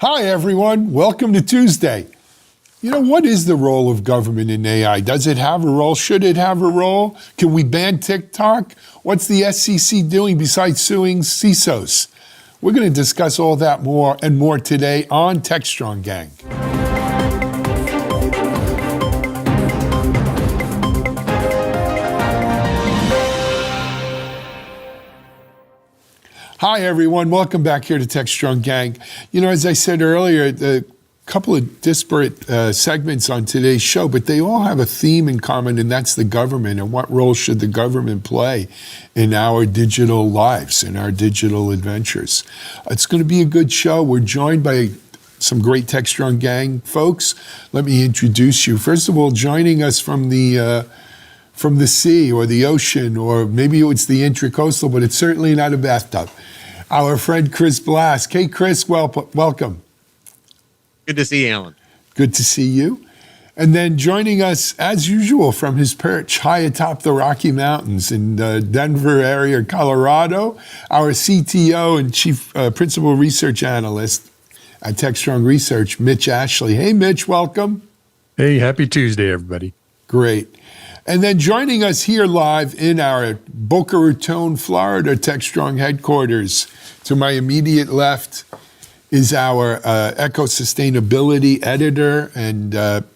Hi, everyone. Welcome to Tuesday. You know, what is the role of government in AI? Does it have a role? Should it have a role? Can we ban TikTok? What's the SEC doing besides suing CISOs? We're going to discuss all that more and more today on Techstrong Gang. Hi, everyone. Welcome back here to Techstrong Gang. You know, as I said earlier, a couple of disparate segments on today's show, but they all have a theme in common, and that's the government and what role should the government play in our digital lives, in our digital adventures. It's going to be a good show. We're joined by some great Techstrong Gang folks. Let me introduce you. First of all, joining us from the sea or the ocean, or maybe it's the intracoastal, but it's certainly not a bathtub. Our friend Chris Blask. Hey, Chris, welcome. Good to see you, Alan. Good to see you. And then joining us, as usual, from his perch high atop the Rocky Mountains in the Denver area, Colorado, our CTO and Chief Principal Research Analyst at Techstrong Research, Mitch Ashley. Hey, Mitch, welcome. Hey, happy Tuesday, everybody. Great. And then joining us here live in our Boca Raton, Florida, Techstrong headquarters, to my immediate left is our eco-sustainability editor, and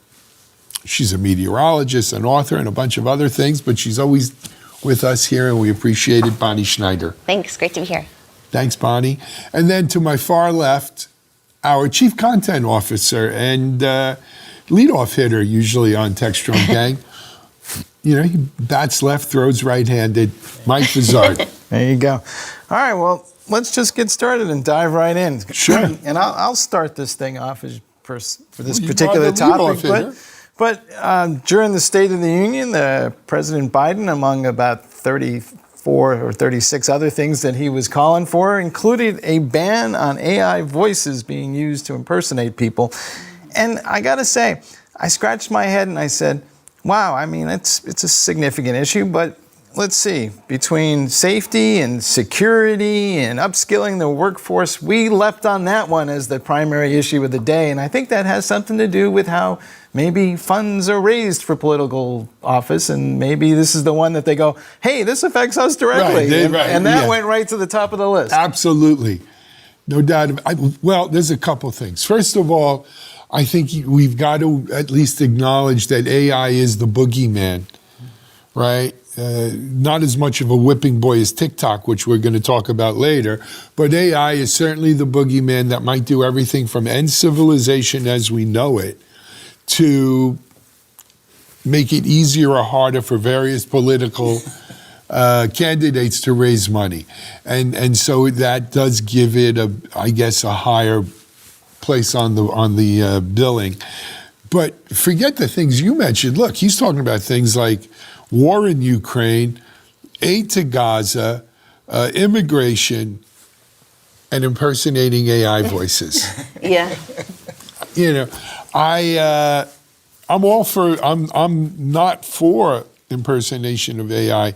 she's a meteorologist, an author, and a bunch of other things, but she's always with us here, and we appreciate it, Bonnie Schneider. Thanks, great to be here. Thanks, Bonnie. And then to my far left, our Chief Content Officer and leadoff hitter, usually on Techstrong Gang. You know, he bats left, throws right-handed. Mike Vizard. There you go. All right, well, let's just get started and dive right in. Sure. And I'll start this thing off for this particular topic. But during the State of the Union, President Biden, among about 34 or 36 other things that he was calling for, included a ban on AI voices being used to impersonate people. And I got to say, I scratched my head and I said, wow, I mean, it's a significant issue, but let's see, between safety and security and upskilling the workforce, we left on that one as the primary issue of the day. And I think that has something to do with how maybe funds are raised for political office, and maybe this is the one that they go, hey, this affects us directly. Right, and that went right to the top of the list. Absolutely. No doubt. Well, there's a couple things. First of all, I think we've got to at least acknowledge that AI is the boogeyman, right? Not as much of a whipping boy as TikTok, which we're going to talk about later, but AI is certainly the boogeyman that might do everything from end civilization as we know it to make it easier or harder for various political candidates to raise money. And so that does give it, I guess, a higher place on the billing. But forget the things you mentioned. Look, he's talking about things like war in Ukraine, aid to Gaza, immigration, and impersonating AI voices. Yeah. You know, I'm not for impersonation of AI.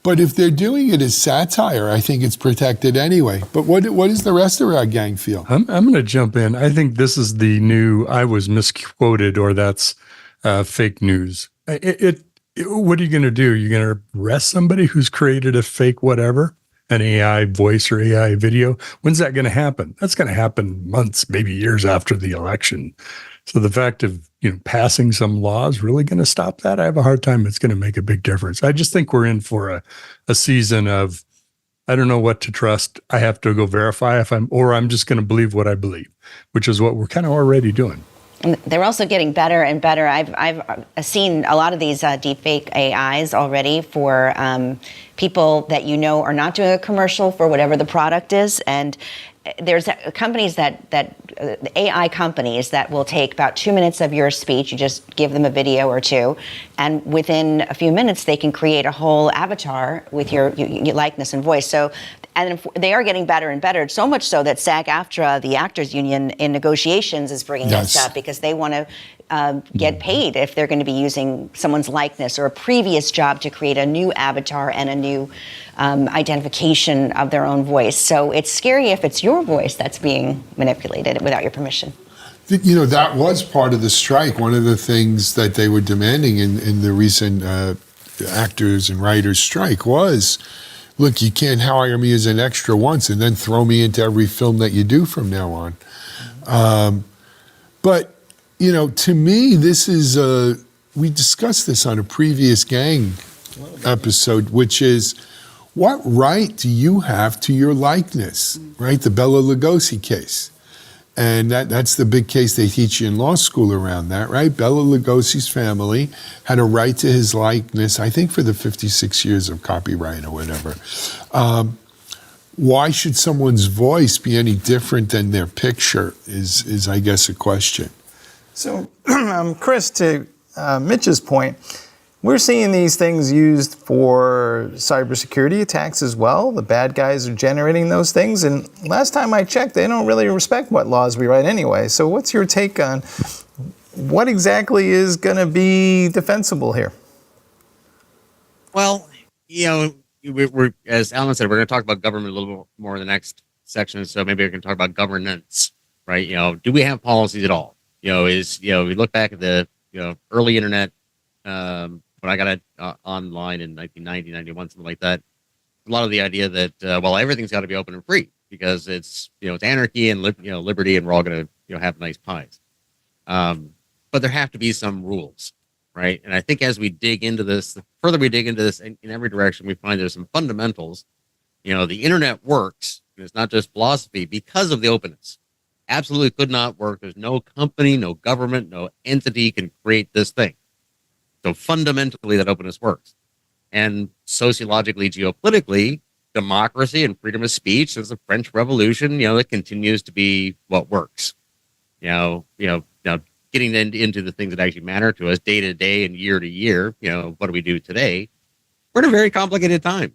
But if they're doing it as satire, I think it's protected anyway. But what does the rest of our gang feel? I'm going to jump in. I think this is the new, I was misquoted, or that's fake news. What are you going to do? You're going to arrest somebody who's created a fake whatever, an AI voice or AI video? When's that going to happen? That's going to happen months, maybe years after the election. So the fact of, passing some law is really going to stop that? I have a hard time. It's going to make a big difference. I just think we're in for a season of, I don't know what to trust. I have to go verify I'm just going to believe what I believe, which is what we're kind of already doing. And they're also getting better and better. I've seen a lot of these deepfake AIs already for people that are not doing a commercial for whatever the product is. And there's companies AI companies that will take about 2 minutes of your speech. You just give them a video or two, and within a few minutes, they can create a whole avatar with your likeness and voice. So, and they are getting better and better, so much so that SAG-AFTRA, the actors union, in negotiations is bringing this up because they want to get paid if they're going to be using someone's likeness or a previous job to create a new avatar and a new identification of their own voice. So it's scary if it's your voice that's being manipulated without your permission. You know, that was part of the strike. One of the things that they were demanding in the recent actors and writers strike was, look, you can't hire me as an extra once and then throw me into every film that you do from now on. But, you know, to me, this is, we discussed this on a previous gang episode, which is, what right do you have to your likeness, right? The Bela Lugosi case. And that's the big case they teach you in law school around that, right? Bela Lugosi's family had a right to his likeness, I think for the 56 years of copyright or whatever. Why should someone's voice be any different than their picture is I guess, a question. So, Chris, to Mitch's point, we're seeing these things used for cybersecurity attacks as well. The bad guys are generating those things. And last time I checked, they don't really respect what laws we write anyway. So what's your take on what exactly is going to be defensible here? Well, you know, we're, as Alan said, we're going to talk about government a little more in the next section. So maybe we can talk about governance, right? You know, do we have policies at all? You know, we look back at the, early internet, when I got it online in 1990, 91, something like that, a lot of the idea that, well, everything's got to be open and free because it's, it's anarchy and, liberty, and we're all going to, have nice pies. But there have to be some rules, right? And I think as we dig into this, the further we dig into this in every direction, we find there's some fundamentals. The internet works, and it's not just philosophy, because of the openness. Absolutely could not work. There's no company, no government, no entity can create this thing. So fundamentally, that openness works. And sociologically, geopolitically, democracy and freedom of speech since the French Revolution, it continues to be what works. Now getting into the things that actually matter to us day to day and year to year, what do we do today? We're in a very complicated time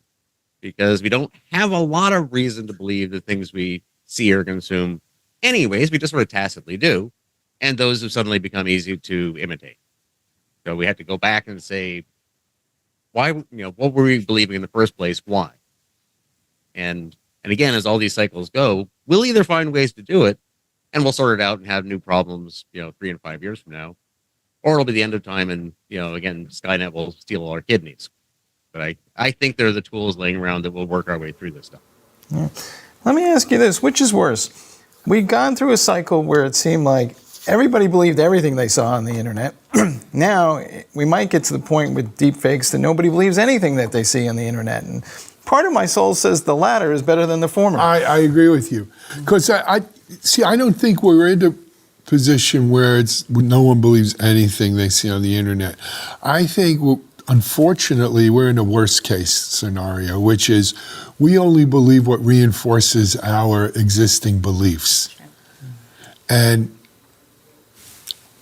because we don't have a lot of reason to believe the things we see or consume anyways. We just sort of tacitly do. And those have suddenly become easy to imitate. So we have to go back and say, why, what were we believing in the first place? Why? And again, as all these cycles go, we'll either find ways to do it and we'll sort it out and have new problems, 3 and 5 years from now, or it'll be the end of time. And, again, Skynet will steal all our kidneys. But I think there are the tools laying around that will work our way through this stuff. Yeah. Let me ask you this, which is worse? We've gone through a cycle where it seemed like everybody believed everything they saw on the internet. Now, we might get to the point with deepfakes that nobody believes anything that they see on the internet. And part of my soul says the latter is better than the former. I agree with you. Because I don't think we're in a position where no one believes anything they see on the internet. I think, unfortunately, we're in a worst case scenario, which is we only believe what reinforces our existing beliefs. And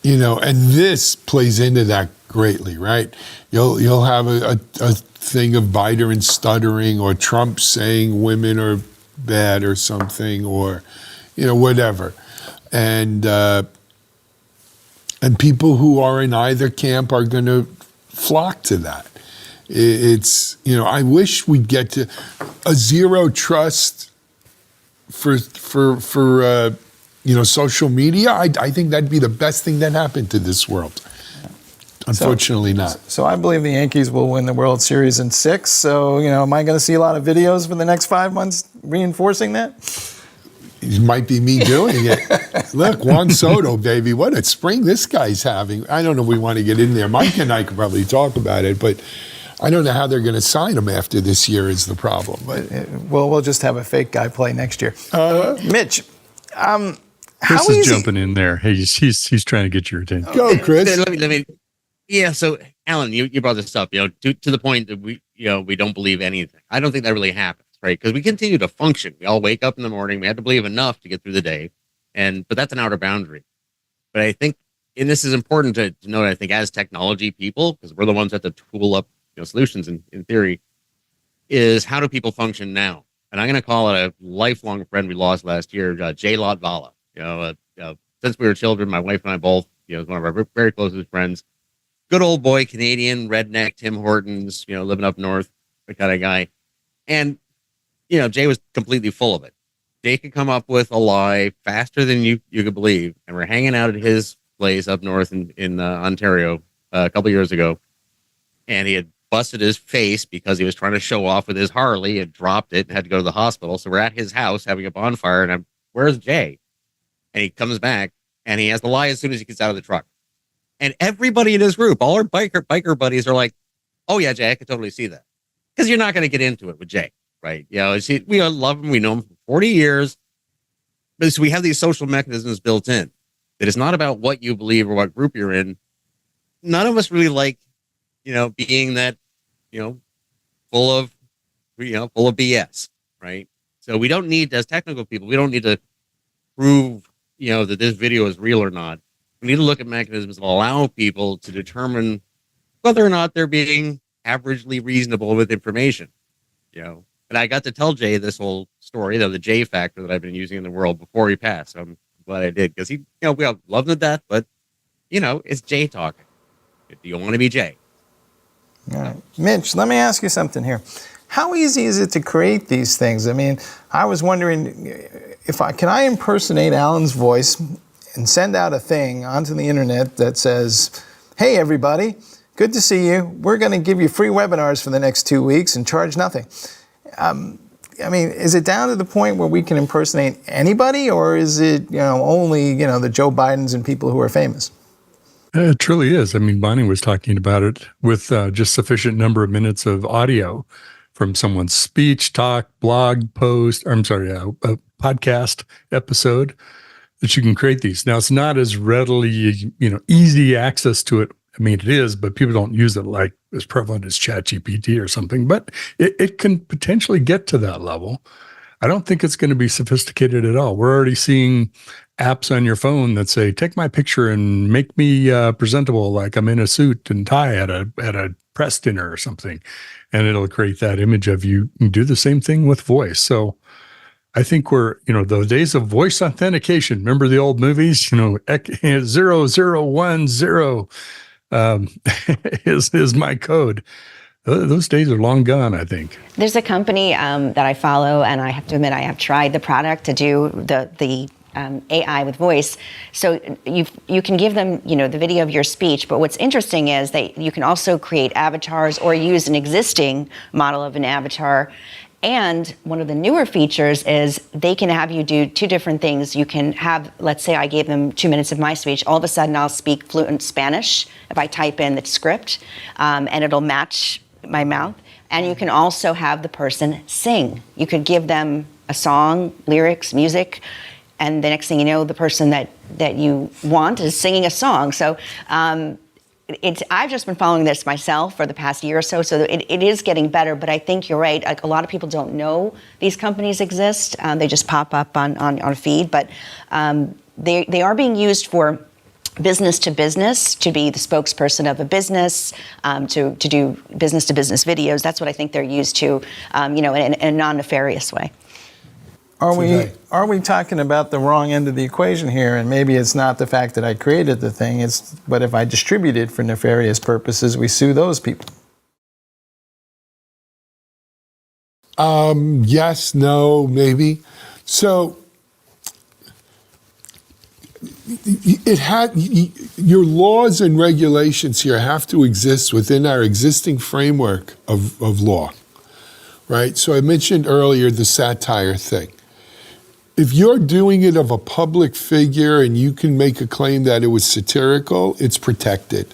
and this plays into that greatly, right? You'll have a thing of Biden stuttering, or Trump saying women are bad or something, or whatever, and people who are in either camp are going to flock to that. It's I wish we'd get to a zero trust for social media. I think that'd be the best thing that happened to this world. Unfortunately not. So I believe the Yankees will win the World Series in 6. So, am I going to see a lot of videos for the next 5 months reinforcing that? It might be me doing it. Look, Juan Soto, baby, what a spring this guy's having. I don't know if we want to get in there. Mike and I could probably talk about it, but I don't know how they're going to sign him after this year is the problem. But we'll just have a fake guy play next year. Mitch, Chris is jumping in there. Hey, he's trying to get your attention. Go, Chris. Let me. Yeah. So, Alan, you brought this up. To the point that we don't believe anything. I don't think that really happens, right? Because we continue to function. We all wake up in the morning. We have to believe enough to get through the day, but that's an outer boundary. But I think, and this is important to note, I think as technology people, because we're the ones that have to tool up solutions in theory, is how do people function now? And I'm going to call it a lifelong friend we lost last year, Jay Lotvala. Since we were children, my wife and I both is one of our very closest friends. Good old boy, Canadian, redneck, Tim Hortons, living up north, the kind of guy. And, Jay was completely full of it. Jay could come up with a lie faster than you could believe. And we're hanging out at his place up north in Ontario a couple years ago. And he had busted his face because he was trying to show off with his Harley and dropped it and had to go to the hospital. So we're at his house having a bonfire, and where's Jay? And he comes back and he has the lie as soon as he gets out of the truck. And everybody in his group, all our biker buddies are like, oh yeah, Jay, I could totally see that. Because you're not going to get into it with Jay, right? We love him. We know him for 40 years. But so we have these social mechanisms built in that it's not about what you believe or what group you're in. None of us really like, being that, full of BS, right? So we don't need, as technical people, we don't need to prove, that this video is real or not. We need to look at mechanisms that allow people to determine whether or not they're being averagely reasonable with information, And I got to tell Jay this whole story, the Jay factor that I've been using in the world before he passed. So I'm glad I did, because we all love him to death, but, it's Jay talking. Do you want to be Jay? All right. Mitch, let me ask you something here. How easy is it to create these things? I mean, I was wondering can I impersonate Alan's voice and send out a thing onto the internet that says, hey, everybody, good to see you. We're going to give you free webinars for the next 2 weeks and charge nothing. Is it down to the point where we can impersonate anybody, or is it, only, the Joe Bidens and people who are famous? It truly is. Bonnie was talking about it with just sufficient number of minutes of audio from someone's speech, talk, blog, post, a podcast episode, that you can create these. Now, it's not as readily, easy access to it. It is, but people don't use it like as prevalent as ChatGPT or something, but it can potentially get to that level. I don't think it's going to be sophisticated at all. We're already seeing apps on your phone that say, take my picture and make me presentable like I'm in a suit and tie at a press dinner or something. And it'll create that image of you. You do the same thing with voice. So I think we're, the days of voice authentication. Remember the old movies? 0010 is my code. Those days are long gone, I think. There's a company that I follow, and I have to admit I have tried the product to do the AI with voice. So you can give them, the video of your speech, but what's interesting is that you can also create avatars or use an existing model of an avatar. And one of the newer features is they can have you do two different things. You can have, let's say I gave them 2 minutes of my speech, all of a sudden I'll speak fluent Spanish if I type in the script, and it'll match my mouth. And you can also have the person sing. You could give them a song, lyrics, music, and the next thing you know, the person that you want is singing a song. So I've just been following this myself for the past year or so it is getting better, but I think you're right. Like, a lot of people don't know these companies exist. They just pop up on a feed, but they are being used for business to business, to be the spokesperson of a business, to do business to business videos. That's what I think they're used to, in a non-nefarious way. Are we talking about the wrong end of the equation here? And maybe it's not the fact that I created the thing, but if I distribute it for nefarious purposes, we sue those people. Yes, no, maybe. So your laws and regulations here have to exist within our existing framework of law, right? So I mentioned earlier the satire thing. If you're doing it of a public figure and you can make a claim that it was satirical, it's protected.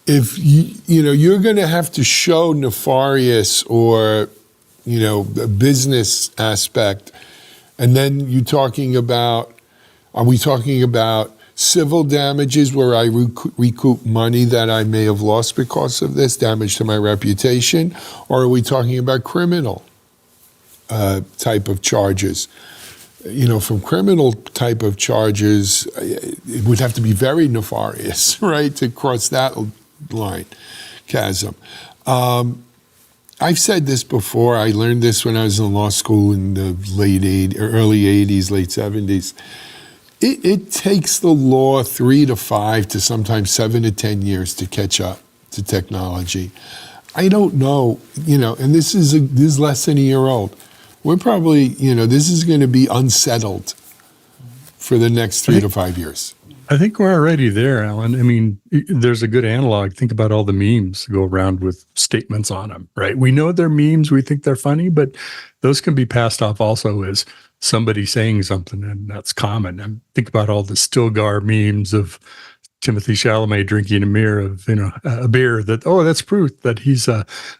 If you're going to have to show nefarious or a business aspect, and then you're talking about, are we talking about civil damages where I recoup money that I may have lost because of this, damage to my reputation, or are we talking about criminal type of charges? From criminal type of charges, it would have to be very nefarious, right, to cross that line, chasm. I've said this before. I learned this when I was in law school in the early 80s, late 70s. it takes the law 3 to 5 to sometimes 7 to 10 years to catch up to technology. I don't know, and this is less than a year old. We're probably, this is going to be unsettled for the next 3 to 5 years. I think we're already there, Alan. I mean, there's a good analog. Think about all the memes that go around with statements on them, right? We know they're memes. We think they're funny, but those can be passed off also as somebody saying something, and that's common. And think about all the Stilgar memes of Timothy Chalamet drinking a beer that, that's proof that he's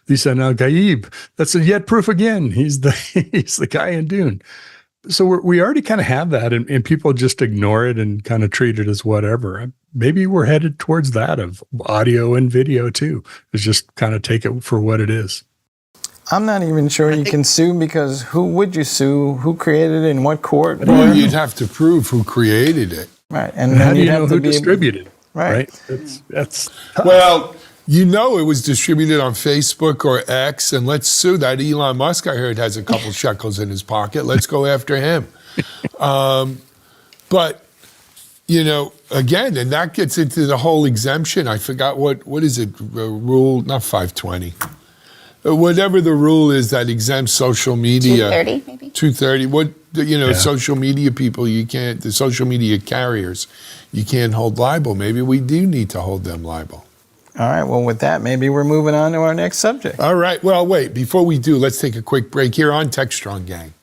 Lisa Al Gaib. That's yet proof again. He's the guy in Dune. So we already kind of have that, and people just ignore it and kind of treat it as whatever. Maybe we're headed towards that of audio and video too, is just kind of take it for what it is. I'm not even sure you can sue, because who would you sue? Who created it? In what court? Well, you'd have to prove who created it. Right. And how do you know who distributed it? Right. That's well, it was distributed on Facebook or X, and let's sue that Elon Musk. I heard has a couple shekels in his pocket. Let's go after him. But again, and that gets into the whole exemption. I forgot what is it? Rule not 520. Whatever the rule is that exempts social media. 230 maybe. 230. Social media people, you can't. The social media carriers, you can't hold liable. Maybe we do need to hold them liable. All right, well, with that, maybe we're moving on to our next subject. All right, well, wait, before we do, let's take a quick break here on Techstrong Gang.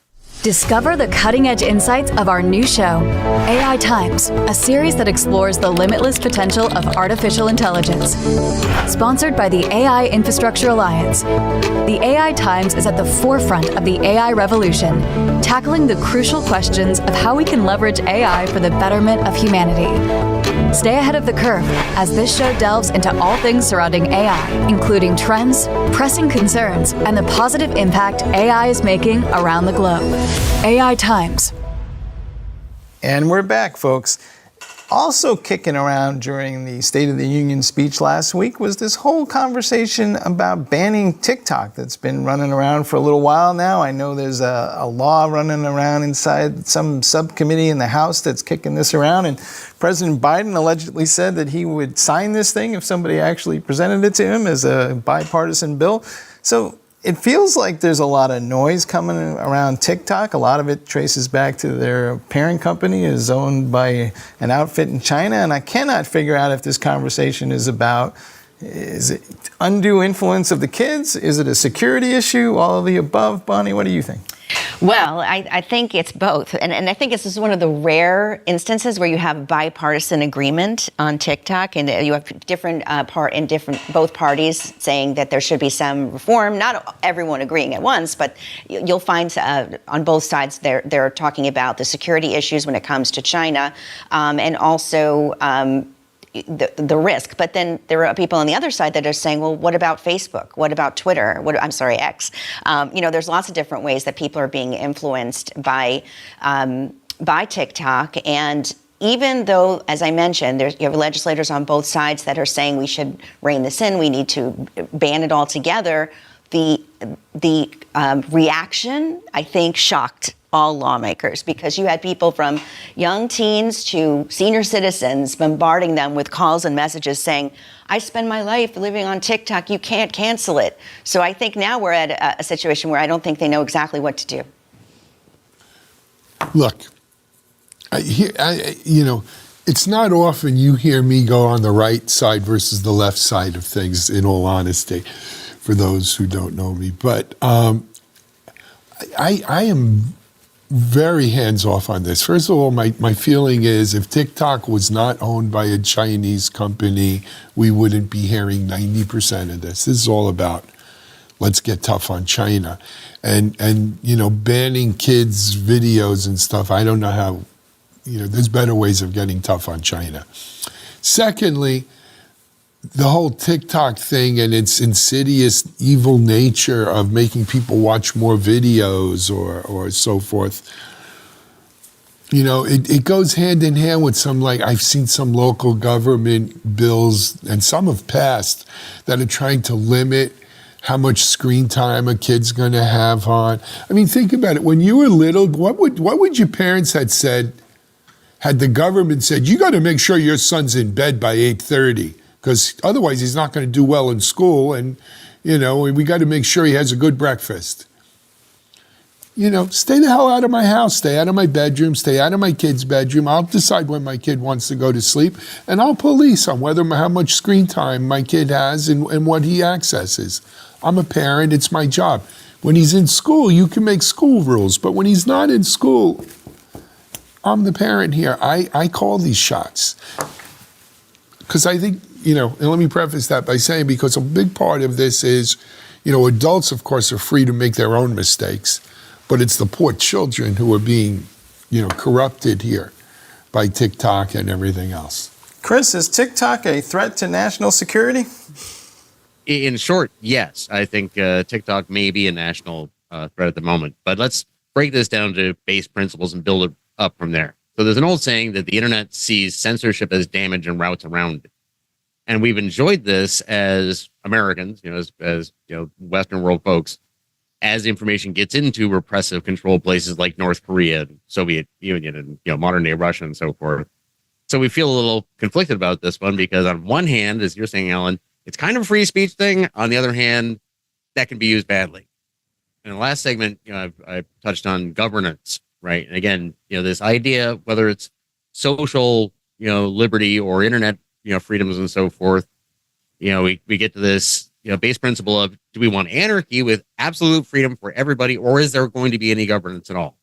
Discover the cutting-edge insights of our new show, AI Times, a series that explores the limitless potential of artificial intelligence. Sponsored by the AI Infrastructure Alliance, the AI Times is at the forefront of the AI revolution, tackling the crucial questions of how we can leverage AI for the betterment of humanity. Stay ahead of the curve as this show delves into all things surrounding AI, including trends, pressing concerns, and the positive impact AI is making around the globe. AI Times. And we're back, folks. Also kicking around during the State of the Union speech last week was this whole conversation about banning TikTok that's been running around for a little while now. I know there's a law running around inside some subcommittee in the House that's kicking this around, and President Biden allegedly said that he would sign this thing if somebody actually presented it to him as a bipartisan bill. So it feels like there's a lot of noise coming around TikTok. A lot of it traces back to their parent company is owned by an outfit in China. And I cannot figure out if this conversation is about, is it undue influence of the kids? Is it a security issue? All of the above? Bonnie, what do you think? Well, I think it's both. And I think this is one of the rare instances where you have bipartisan agreement on TikTok, and you have both parties saying that there should be some reform. Not everyone agreeing at once, but you'll find on both sides they're talking about the security issues when it comes to China, and also the risk. But then there are people on the other side that are saying, well, what about Facebook? What about Twitter? X? There's lots of different ways that people are being influenced by TikTok. And even though, as I mentioned, you have legislators on both sides that are saying we should rein this in, we need to ban it altogether, the reaction, I think, shocked all lawmakers, because you had people from young teens to senior citizens bombarding them with calls and messages saying, I spend my life living on TikTok, you can't cancel it. So I think now we're at a situation where I don't think they know exactly what to do. Look, it's not often you hear me go on the right side versus the left side of things, in all honesty, for those who don't know me. But I am very hands-off on this. First of all, my feeling is if TikTok was not owned by a Chinese company, we wouldn't be hearing 90% of this. This is all about let's get tough on China. And banning kids' videos and stuff, I don't know how, there's better ways of getting tough on China. Secondly, the whole TikTok thing and its insidious evil nature of making people watch more videos or so forth, it goes hand in hand with I've seen some local government bills, and some have passed, that are trying to limit how much screen time a kid's going to have on. I mean, think about it. When you were little, what would your parents had said, had the government said, you got to make sure your son's in bed by 8:30, because otherwise he's not going to do well in school, and we got to make sure he has a good breakfast. Stay the hell out of my house, stay out of my bedroom, stay out of my kid's bedroom. I'll decide when my kid wants to go to sleep, and I'll police on how much screen time my kid has and what he accesses. I'm a parent, it's my job. When he's in school, you can make school rules, but when he's not in school, I'm the parent here. I call these shots. Because I think, and let me preface that by saying, because a big part of this is, adults, of course, are free to make their own mistakes, but it's the poor children who are being, corrupted here by TikTok and everything else. Chris, is TikTok a threat to national security? In short, yes. I think TikTok may be a national threat at the moment. But let's break this down to base principles and build it up from there. So there's an old saying that the internet sees censorship as damage and routes around it. And we've enjoyed this as Americans, as Western world folks, as information gets into repressive control places like North Korea, Soviet Union, and modern day Russia and so forth. So we feel a little conflicted about this one, because on one hand, as you're saying, Alan, it's kind of a free speech thing. On the other hand, that can be used badly. In the last segment, I touched on governance, right? And again, this idea, whether it's social, liberty or internet, freedoms and so forth, we get to this, base principle of, do we want anarchy with absolute freedom for everybody, or is there going to be any governance at all?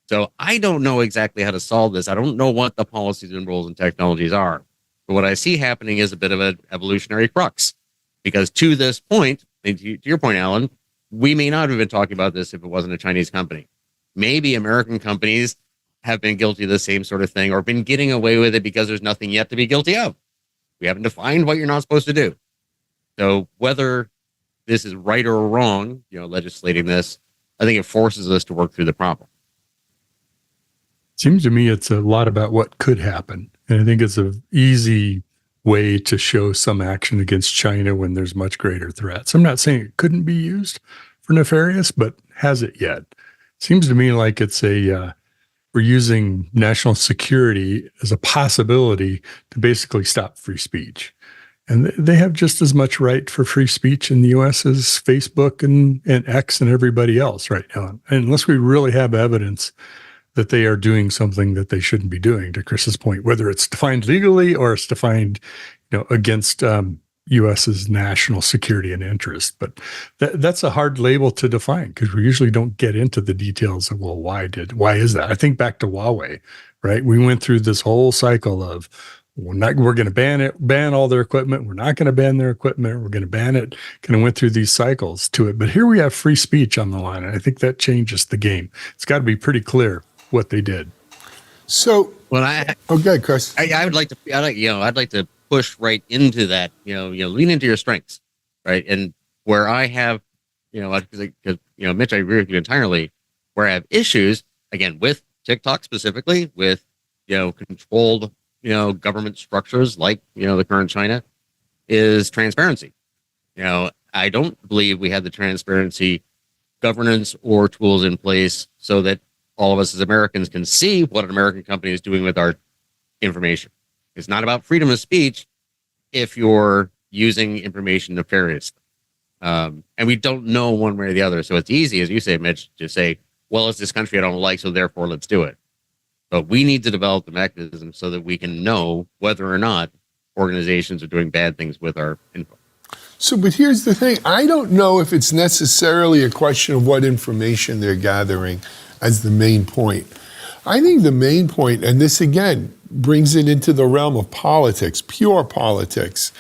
So I don't know exactly how to solve this. I don't know what the policies and rules and technologies are. But what I see happening is a bit of an evolutionary crux, because to this point, and to your point, Alan, we may not have been talking about this if it wasn't a Chinese company. Maybe American companies have been guilty of the same sort of thing, or been getting away with it because there's nothing yet to be guilty of. We haven't defined what you're not supposed to do. So whether this is right or wrong, legislating this, I think it forces us to work through the problem. Seems to me it's a lot about what could happen. And I think it's an easy way to show some action against China when there's much greater threats. I'm not saying it couldn't be used for nefarious, but has it yet? Seems to me like it's we're using national security as a possibility to basically stop free speech. And they have just as much right for free speech in the U.S. as Facebook and X and everybody else right now. And unless we really have evidence that they are doing something that they shouldn't be doing, to Chris's point, whether it's defined legally or it's defined, against U.S.'s national security and interest. But that's a hard label to define, because we usually don't get into the details of, well, why is that? I think back to Huawei, right? We went through this whole cycle of, we're going to ban all their equipment. We're not going to ban their equipment. We're going to ban it. Kind of went through these cycles to it. But here we have free speech on the line. And I think that changes the game. It's got to be pretty clear what they did. So, okay, Chris. I'd like to push right into that, lean into your strengths, right? And where I have, because Mitch, I agree with you entirely, where I have issues, again, with TikTok specifically, with, controlled, government structures like, the current China, is transparency. I don't believe we have the transparency, governance, or tools in place so that all of us as Americans can see what an American company is doing with our information. It's not about freedom of speech if you're using information nefariously. And we don't know one way or the other. So it's easy, as you say, Mitch, to say, well, it's this country I don't like, so therefore let's do it. But we need to develop the mechanism so that we can know whether or not organizations are doing bad things with our info. So, but here's the thing. I don't know if it's necessarily a question of what information they're gathering as the main point. I think the main point, and this again brings it into the realm of politics, pure politics,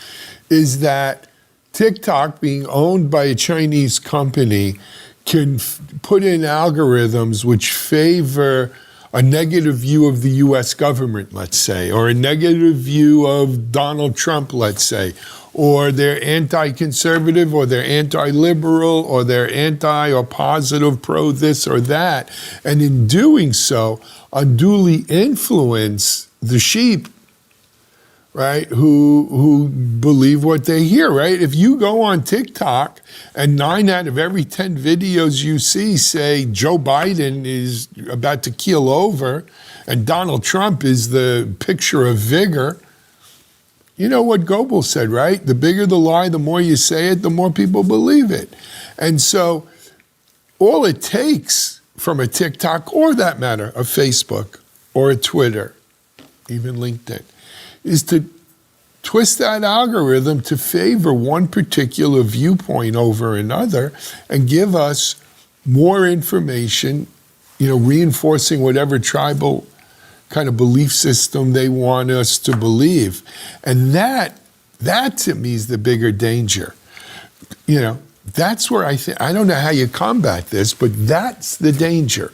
is that TikTok, being owned by a Chinese company, can put in algorithms which favor a negative view of the U.S. government, let's say, or a negative view of Donald Trump, let's say, or they're anti-conservative, or they're anti-liberal, or they're anti or positive, pro this or that, and in doing so, unduly influence the sheep right, who believe what they hear, right? If you go on TikTok and 9 out of every 10 videos you see say Joe Biden is about to keel over and Donald Trump is the picture of vigor, you know what Goebbels said, right? The bigger the lie, the more you say it, the more people believe it. And so all it takes from a TikTok, or that matter, a Facebook or a Twitter, even LinkedIn, is to twist that algorithm to favor one particular viewpoint over another and give us more information, reinforcing whatever tribal kind of belief system they want us to believe. And that to me is the bigger danger. That's where I don't know how you combat this, but that's the danger.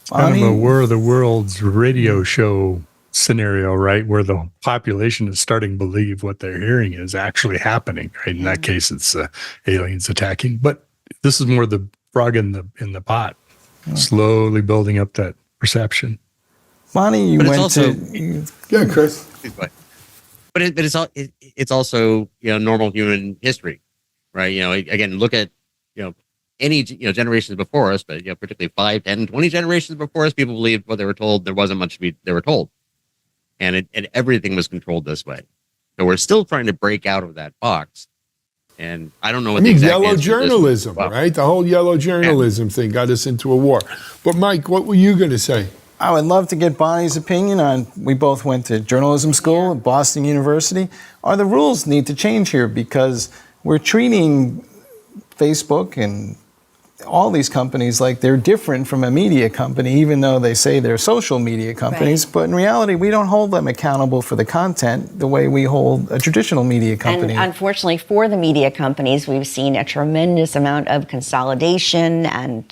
Kind of a War of the Worlds radio show scenario, right? Where the population is starting to believe what they're hearing is actually happening, right? In that case, it's aliens attacking. But this is more the frog in the pot, slowly building up that perception. Bonnie, Yeah, Chris. But it's also normal human history, right? Again, look at any generations before us, but particularly 5, 10, 20 generations before us, people believed what they were told. There wasn't much to be they were told, and everything was controlled this way. So we're still trying to break out of that box. And I don't know what the exact yellow answer to this journalism, was. right? The whole yellow journalism thing got us into a war. But Mike, what were you going to say? I would love to get Bonnie's opinion on, we both went to journalism school at Boston University. Are the rules need to change here? Because we're treating Facebook and all these companies like they're different from a media company, even though they say they're social media companies. Right. But in reality, we don't hold them accountable for the content the way we hold a traditional media company. And unfortunately for the media companies, we've seen a tremendous amount of consolidation and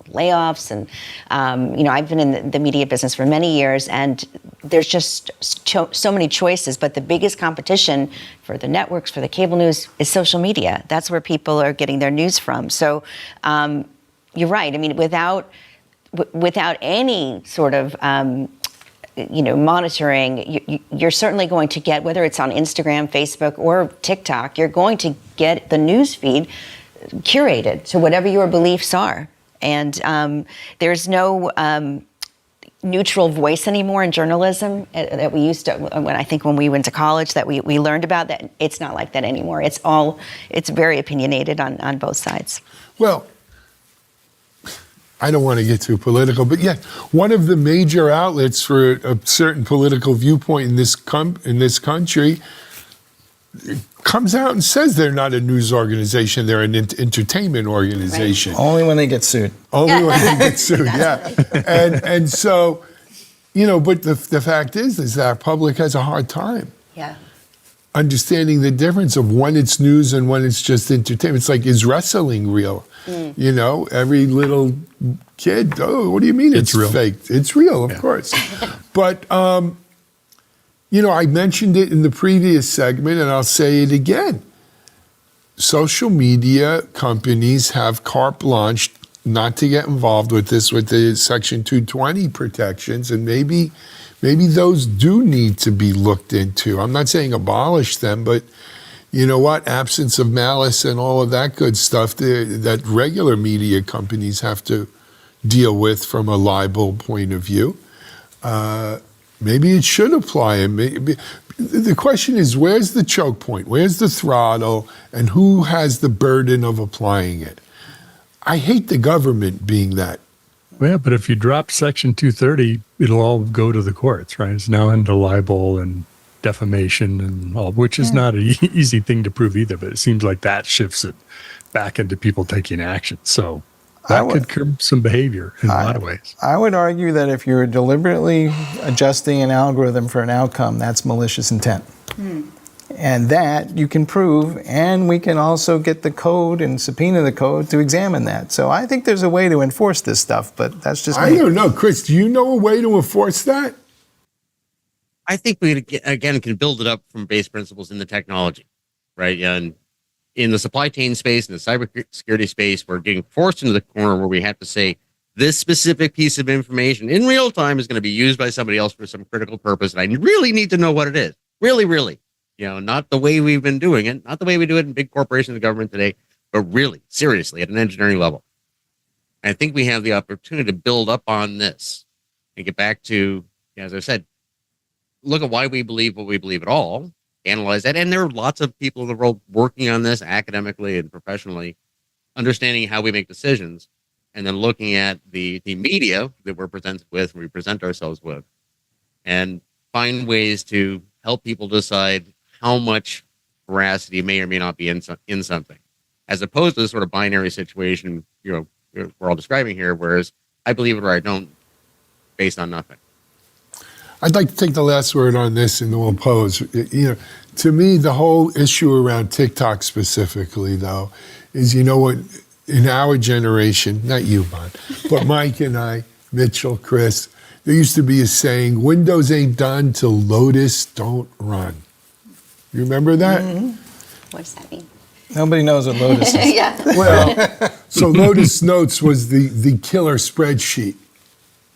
layoffs. And, I've been in the media business for many years, and there's just so many choices. But the biggest competition for the networks, for the cable news, is social media. That's where people are getting their news from. So you're right. I mean, without any sort of monitoring, you're certainly going to get, whether it's on Instagram, Facebook, or TikTok, you're going to get the news feed curated to whatever your beliefs are. And there's no neutral voice anymore in journalism that we used to, when we went to college, that we learned about. That it's not like that anymore. It's very opinionated on both sides. Well, I don't want to get too political, but yeah, one of the major outlets for a certain political viewpoint in this country comes out and says they're not a news organization, they're an entertainment organization. Right. Only when they get sued. Only when they get sued, yeah. And so, but the fact is that our public has a hard time. Yeah. Understanding the difference of when it's news and when it's just entertainment. It's like, is wrestling real? Every little kid, what do you mean it's real? Fake? It's real, of course. But, I mentioned it in the previous segment, and I'll say it again. Social media companies have carte blanche not to get involved with this, with the Section 220 protections, and maybe those do need to be looked into. I'm not saying abolish them, but you know what? Absence of malice and all of that good stuff that regular media companies have to deal with from a libel point of view. Maybe it should apply. And the question is, where's the choke point? Where's the throttle? And who has the burden of applying it? I hate the government being that. Yeah, but if you drop Section 230, it'll all go to the courts, right? It's now into libel and defamation and all, which is not an easy thing to prove either, but it seems like that shifts it back into people taking action. So that could curb some behavior in a lot of ways. I would argue that if you're deliberately adjusting an algorithm for an outcome, that's malicious intent. And that you can prove, and we can also get the code and subpoena the code to examine that. So I think there's a way to enforce this stuff, but that's just me. I don't know. Chris, do you know a way to enforce that? I think we, again, can build it up from base principles in the technology, right? And in the supply chain space, in the cybersecurity space, we're getting forced into the corner where we have to say this specific piece of information in real time is going to be used by somebody else for some critical purpose, and I really need to know what it is. Really, really. Not the way we've been doing it, not the way we do it in big corporations and government today, but really, seriously, at an engineering level. And I think we have the opportunity to build up on this and get back to, as I said, look at why we believe what we believe at all, analyze that. And there are lots of people in the world working on this academically and professionally, understanding how we make decisions, and then looking at the media that we're presented with, we present ourselves with, and find ways to help people decide how much veracity may or may not be in something, as opposed to the sort of binary situation we're all describing here, whereas I believe it or I don't, based on nothing. I'd like to take the last word on this and then we'll pose. To me, the whole issue around TikTok specifically, though, is what, in our generation, not you, Bon, but Mike and I, Mitchell, Chris, there used to be a saying, Windows ain't done till Lotus don't run. You remember that? Mm-hmm. What does that mean? Nobody knows what Lotus is. Yeah. Well, so Lotus Notes was the killer spreadsheet,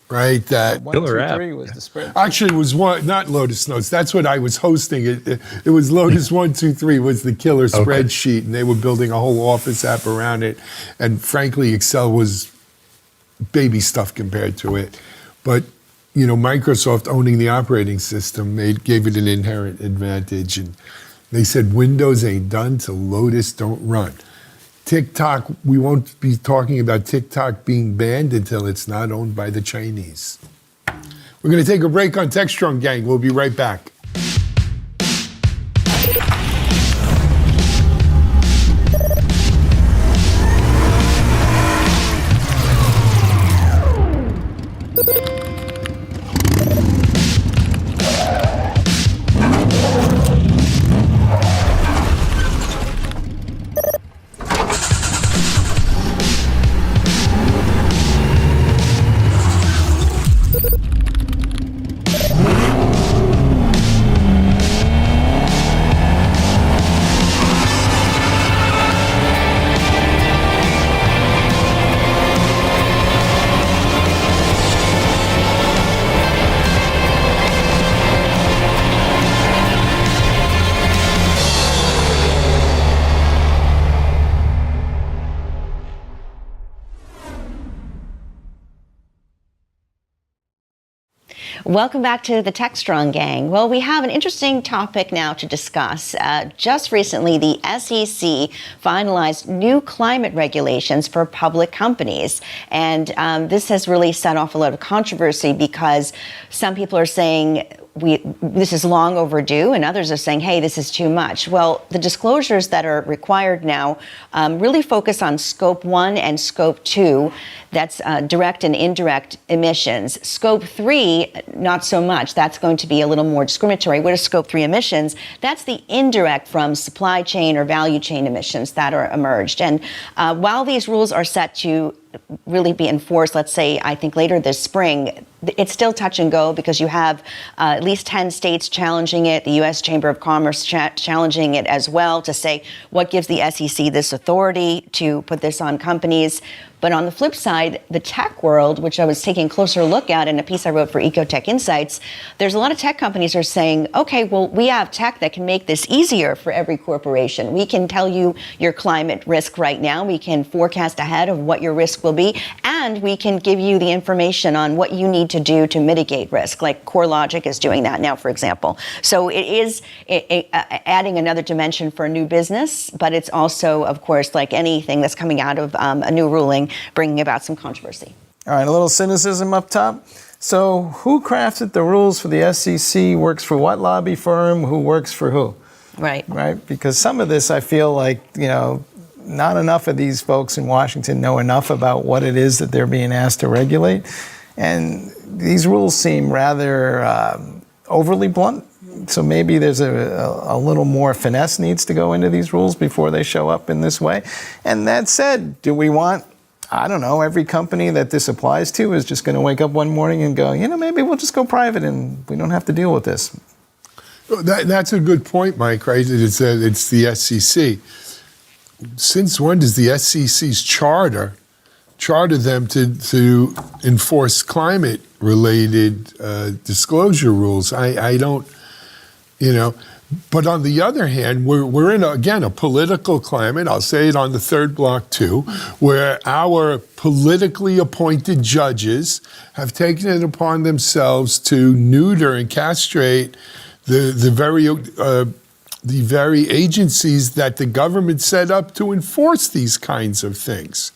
right? That 1, 2, Killer app. 3 was the spread. actually was one, not Lotus Notes. That's what I was hosting. It was Lotus 1, 2, 3 was the killer spreadsheet, and they were building a whole office app around it. And frankly, Excel was baby stuff compared to it. But Microsoft owning the operating system gave it an inherent advantage, and they said Windows ain't done till Lotus don't run. TikTok, we won't be talking about TikTok being banned until it's not owned by the Chinese. We're going to take a break on Techstrong, gang. We'll be right back. Welcome back to the Techstrong gang. Well, we have an interesting topic now to discuss. Just recently, the SEC finalized new climate regulations for public companies. And this has really set off a lot of controversy because some people are saying this is long overdue, and others are saying, hey, this is too much. Well, the disclosures that are required now really focus on Scope 1 and Scope 2. That's direct and indirect emissions. Scope 3, not so much. That's going to be a little more discriminatory. What is Scope 3 emissions? That's the indirect from supply chain or value chain emissions that are emerged. And while these rules are set to really be enforced, let's say, I think later this spring, it's still touch and go because you have at least 10 states challenging it, the U.S. Chamber of Commerce challenging it as well to say what gives the SEC this authority to put this on companies. But on the flip side, the tech world, which I was taking a closer look at in a piece I wrote for Ecotech Insights, there's a lot of tech companies are saying, okay, well, we have tech that can make this easier for every corporation. We can tell you your climate risk right now. We can forecast ahead of what your risk will be, and we can give you the information on what you need to do to mitigate risk, like CoreLogic is doing that now, for example. So it is adding another dimension for a new business, but it's also, of course, like anything that's coming out of a new ruling, bringing about some controversy. All right, a little cynicism up top. So who crafted the rules for the SEC, works for what lobby firm, who works for who? Right. Right? Because some of this, I feel like, not enough of these folks in Washington know enough about what it is that they're being asked to regulate. And these rules seem rather overly blunt. So maybe there's a little more finesse needs to go into these rules before they show up in this way. And that said, do we want, I don't know, every company that this applies to is just going to wake up one morning and go, maybe we'll just go private and we don't have to deal with this? That's a good point, Mike, right? It's the SEC. Since when does the SEC's charter them to enforce climate-related disclosure rules? I don't you know. But on the other hand, we're in, again, a political climate, I'll say it on the third block too, where our politically appointed judges have taken it upon themselves to neuter and castrate the very agencies that the government set up to enforce these kinds of things,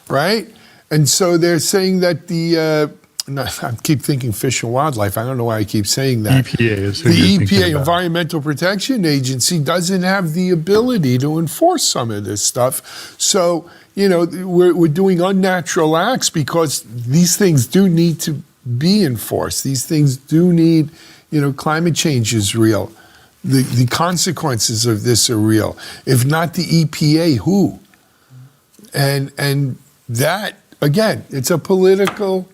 right? And so they're saying that I keep thinking Fish and Wildlife. I don't know why I keep saying that. EPA is who the you're thinking EPA, about. Environmental Protection Agency, doesn't have the ability to enforce some of this stuff. So, you know, we're doing unnatural acts because these things do need to be enforced. These things do need, you know, climate change is real. The consequences of this are real. If not the EPA, who? And that, again, it's a political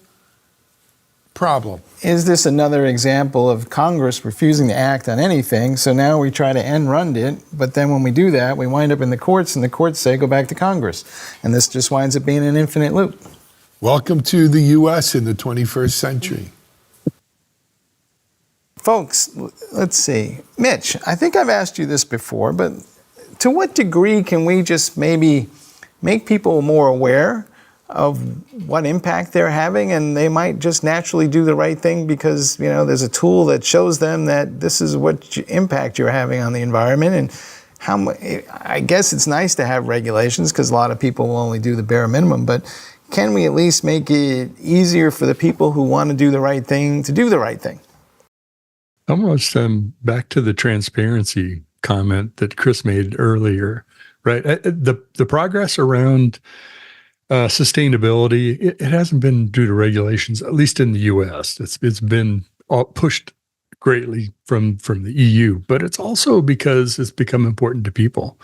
problem. Is this another example of Congress refusing to act on anything? So now we try to end run it, but then when we do that, we wind up in the courts, and the courts say go back to Congress. And this just winds up being an infinite loop. Welcome to the U.S. in the 21st century. Folks, let's see. Mitch, I think I've asked you this before, but to what degree can we just maybe make people more aware of what impact they're having, and they might just naturally do the right thing because, you know, there's a tool that shows them that this is what impact you're having on the environment. And I guess it's nice to have regulations because a lot of people will only do the bare minimum, but can we at least make it easier for the people who want to do the right thing to do the right thing? Almost back to the transparency comment that Chris made earlier, right? The progress around sustainability, it hasn't been due to regulations, at least in the U.S. It's been pushed greatly from the EU, but it's also because it's become important to people,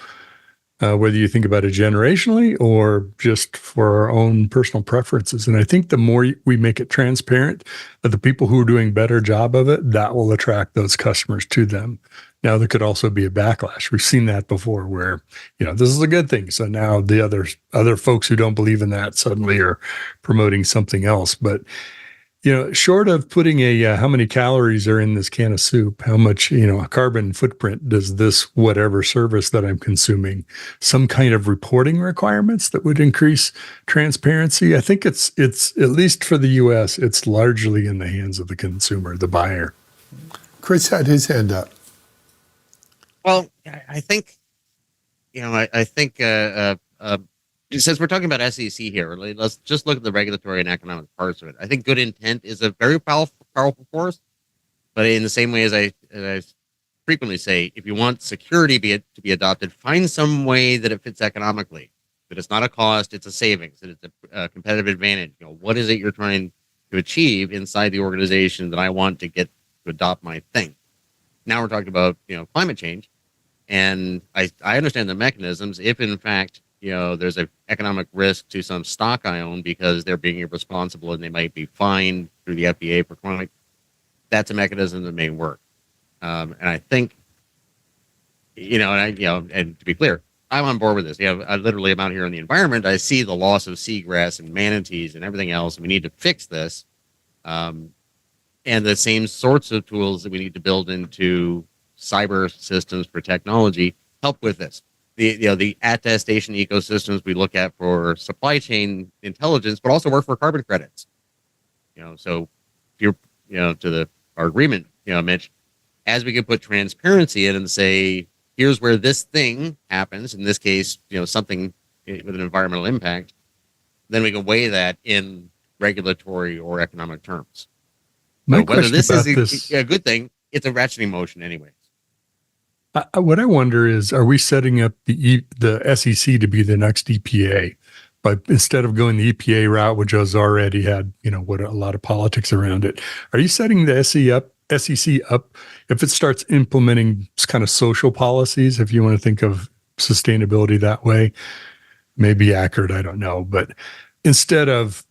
whether you think about it generationally or just for our own personal preferences. And I think the more we make it transparent, that the people who are doing a better job of it, that will attract those customers to them. Now, there could also be a backlash. We've seen that before where, you know, this is a good thing. So now the other folks who don't believe in that suddenly are promoting something else. But, you know, short of putting how many calories are in this can of soup, how much, you know, a carbon footprint does this whatever service that I'm consuming, some kind of reporting requirements that would increase transparency. I think it's at least for the U.S., it's largely in the hands of the consumer, the buyer. Chris had his hand up. Well, I think, you know, I think since we're talking about SEC here, let's just look at the regulatory and economic parts of it. I think good intent is a very powerful force, but in the same way as I frequently say, if you want security to be adopted, find some way that it fits economically, that it's not a cost, it's a savings, that it's a competitive advantage. You know, what is it you're trying to achieve inside the organization that I want to get to adopt my thing? Now we're talking about, you know, climate change. And I understand the mechanisms. If in fact, you know, there's an economic risk to some stock I own because they're being irresponsible and they might be fined through the FDA for climate, that's a mechanism that may work. And I think, you know, and to be clear, I'm on board with this. You know, I literally am out here in the environment. I see the loss of seagrass and manatees and everything else. And we need to fix this. And the same sorts of tools that we need to build into cyber systems for technology help with this. The attestation ecosystems we look at for supply chain intelligence, but also work for carbon credits. You know, so if you're, you know, to our agreement, you know, Mitch, as we can put transparency in and say, here's where this thing happens. In this case, you know, something with an environmental impact, then we can weigh that in regulatory or economic terms. My So whether question this about is a good thing, it's a ratcheting motion anyway. What I wonder is, are we setting up the SEC to be the next EPA? But instead of going the EPA route, which has already had, you know, what a lot of politics around it, are you setting the SEC up if it starts implementing kind of social policies, if you want to think of sustainability that way? Maybe accurate, I don't know. But instead of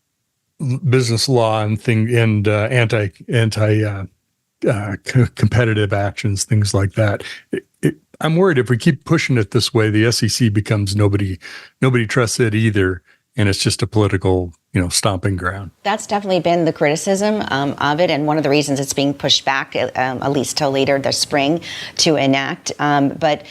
business law and anti competitive actions, things like that. I'm worried if we keep pushing it this way, the SEC becomes nobody trusts it either. and it's just a political, stomping ground. That's definitely been the criticism of it, and one of the reasons it's being pushed back, at least till later this spring, to enact. But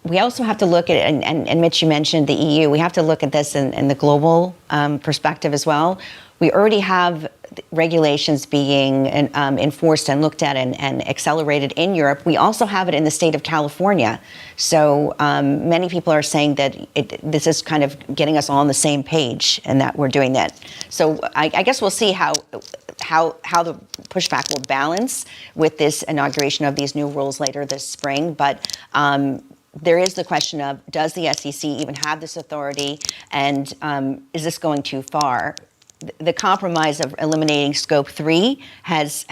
we also have to look at, and Mitch, you mentioned the EU. We have to look at this in the global perspective as well. We already have regulations being enforced and looked at and accelerated in Europe. We also have it in the state of California. So many people are saying that this is kind of getting us all on the same page and that we're doing that. So I guess we'll see how the pushback will balance with this inauguration of these new rules later this spring. But there is the question of, does the SEC even have this authority, and is this going too far? The compromise of eliminating Scope 3 has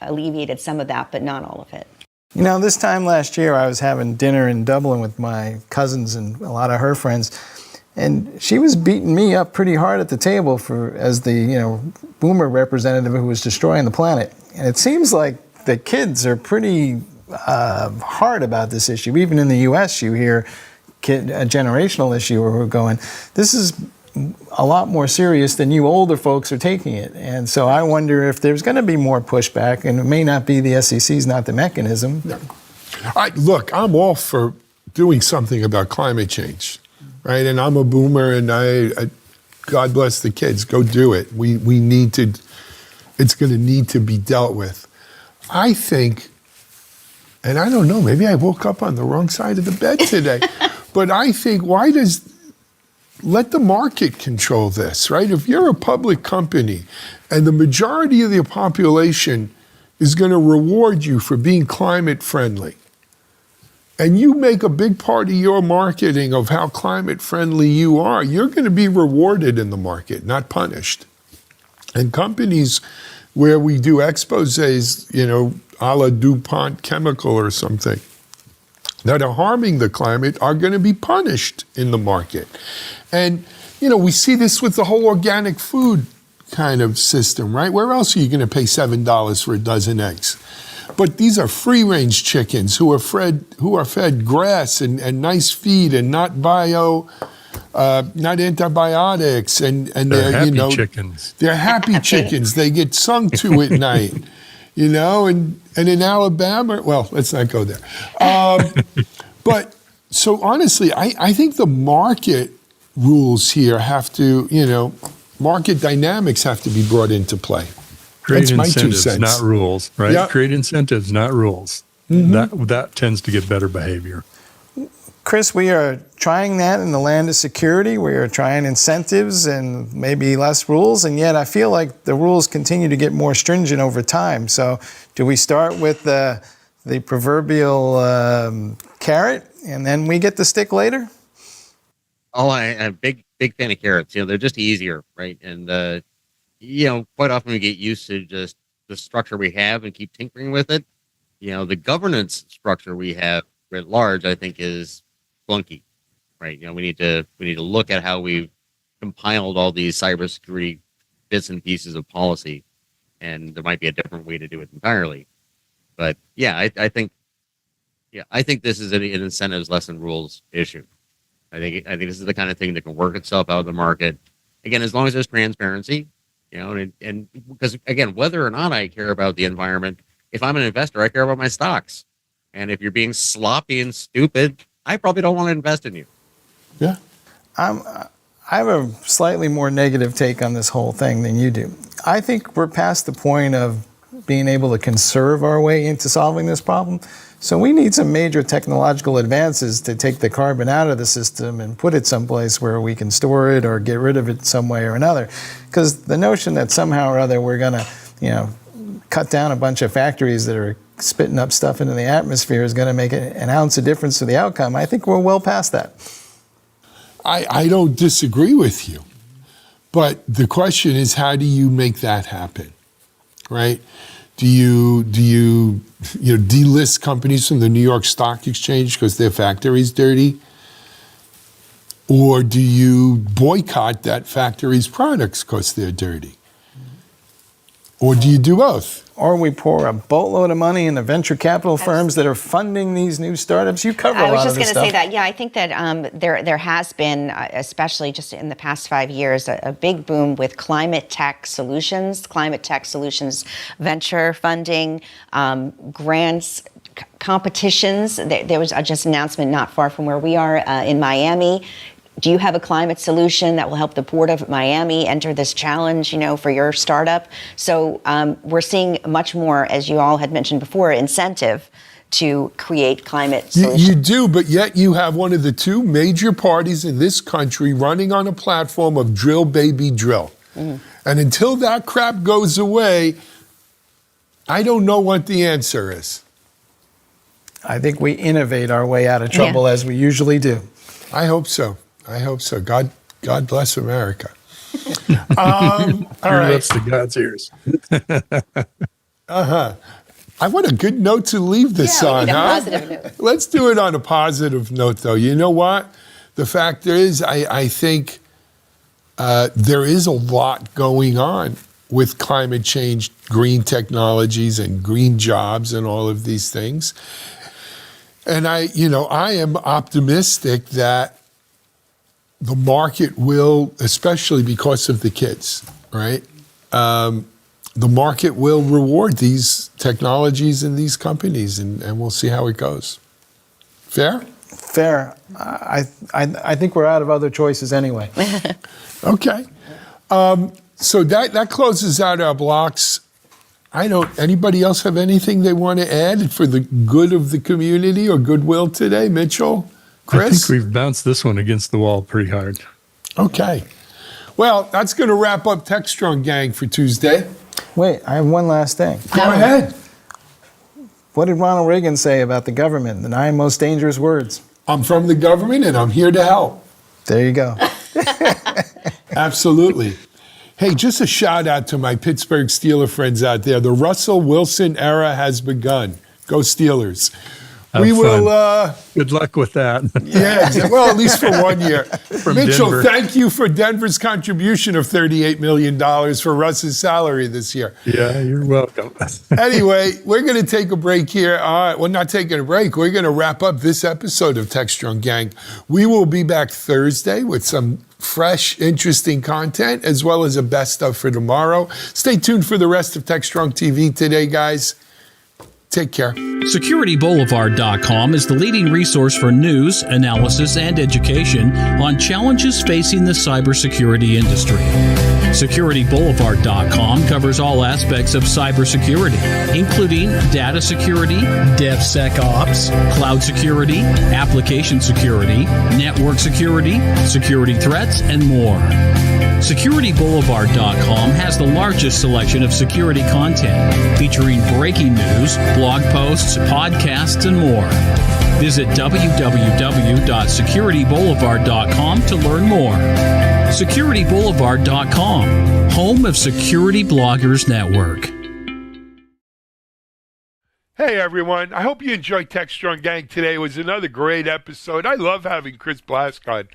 alleviated some of that, but not all of it. This time last year, I was having dinner in Dublin with my cousins and a lot of her friends, and she was beating me up pretty hard at the table as the boomer representative who was destroying the planet. And it seems like the kids are pretty hard about this issue. Even in the U.S., you hear a generational issue where we're going, this is a lot more serious than you older folks are taking it. And so I wonder if there's going to be more pushback, and it may not be the SEC's not the mechanism. No. Look, I'm all for doing something about climate change, right? And I'm a boomer, and I God bless the kids, go do it. We need to, it's going to need to be dealt with. I think, and I don't know, maybe I woke up on the wrong side of the bed today, but I think, let the market control this, right? If you're a public company and the majority of the population is going to reward you for being climate friendly, and you make a big part of your marketing of how climate friendly you are, you're going to be rewarded in the market, not punished. And companies where we do exposés, a la DuPont Chemical or something, that are harming the climate are going to be punished in the market. And, we see this with the whole organic food kind of system, right? Where else are you going to pay $7 for a dozen eggs? But these are free-range chickens who are fed grass and nice feed and not antibiotics, and they're happy chickens. They're happy chickens. They get sung to at night, and in Alabama, well, let's not go there. But so honestly, I think the market rules here have to, market dynamics have to be brought into play. Create That's my 2 incentives, cents. not rules, right? Yeah. Create incentives, not rules. Mm-hmm. That tends to get better behavior. Chris, we are trying that in the land of security. We are trying incentives and maybe less rules, and yet I feel like the rules continue to get more stringent over time. So do we start with the proverbial carrot, and then we get the stick later? Oh, I'm a big fan of carrots. They're just easier, right? And quite often we get used to just the structure we have and keep tinkering with it. The governance structure we have writ large, I think, is clunky, right? We need to look at how we've compiled all these cybersecurity bits and pieces of policy, and there might be a different way to do it entirely. But yeah, I think this is an incentives less than rules issue. I think this is the kind of thing that can work itself out of the market. Again, as long as there's transparency, and because again, whether or not I care about the environment, if I'm an investor, I care about my stocks. And if you're being sloppy and stupid, I probably don't want to invest in you. Yeah. I have a slightly more negative take on this whole thing than you do. I think we're past the point of being able to conserve our way into solving this problem. So we need some major technological advances to take the carbon out of the system and put it someplace where we can store it or get rid of it some way or another. Because the notion that somehow or other we're going to, cut down a bunch of factories that are spitting up stuff into the atmosphere is going to make an ounce of difference to the outcome. I think we're well past that. I don't disagree with you. But the question is, how do you make that happen, right? Do you delist companies from the New York Stock Exchange because their factory's dirty? Or do you boycott that factory's products because they're dirty? Or do you do both? Or we pour a boatload of money into venture capital firms that are funding these new startups. You cover a lot of I was this just going to stuff. say that. Yeah, I think that there has been, especially just in the past 5 years, a big boom with climate tech solutions, venture funding, grants, competitions. There was just an announcement not far from where we are in Miami. Do you have a climate solution that will help the Port of Miami enter this challenge, for your startup? So we're seeing much more, as you all had mentioned before, incentive to create climate solutions. You do, but yet you have one of the two major parties in this country running on a platform of drill, baby, drill. And until that crap goes away, I don't know what the answer is. I think we innovate our way out of trouble as we usually do. I hope so. God bless America. All right. Lips to God's ears. I want a good note to leave this on, a huh? positive note. Let's do it on a positive note, though. You know what? The fact is, I think there is a lot going on with climate change, green technologies, and green jobs, and all of these things. And I am optimistic that the market will, especially because of the kids, right? The market will reward these technologies and these companies, and we'll see how it goes. Fair? Fair. I think we're out of other choices anyway. Okay. So that closes out our blocks. Anybody else have anything they want to add for the good of the community or goodwill today? Mitchell? Chris? I think we've bounced this one against the wall pretty hard. Okay. Well, that's going to wrap up Techstrong Gang for Tuesday. Wait, I have one last thing. Go ahead. What did Ronald Reagan say about the government? The 9 most dangerous words. I'm from the government and I'm here to help. There you go. Absolutely. Hey, just a shout out to my Pittsburgh Steeler friends out there. The Russell Wilson era has begun. Go Steelers. Have We fun. will. Good luck with that. Yeah, well, at least for 1 year. Mitchell, Denver. thank you for Denver's contribution of $38 million for Russ's salary this year. Yeah, you're welcome. Anyway, we're going to take a break here. We're not taking a break. We're going to wrap up this episode of Techstrong Gang. We will be back Thursday with some fresh, interesting content, as well as a best of for tomorrow. Stay tuned for the rest of Techstrong TV today, guys. Take care. SecurityBoulevard.com is the leading resource for news, analysis, and education on challenges facing the cybersecurity industry. SecurityBoulevard.com covers all aspects of cybersecurity, including data security, DevSecOps, cloud security, application security, network security, security threats, and more. SecurityBoulevard.com has the largest selection of security content, featuring breaking news, blog posts, podcasts, and more. Visit www.securityboulevard.com to learn more. SecurityBoulevard.com, home of Security Bloggers Network. Hey, everyone. I hope you enjoyed Techstrong Gang today. It was another great episode. I love having Chris Blask on.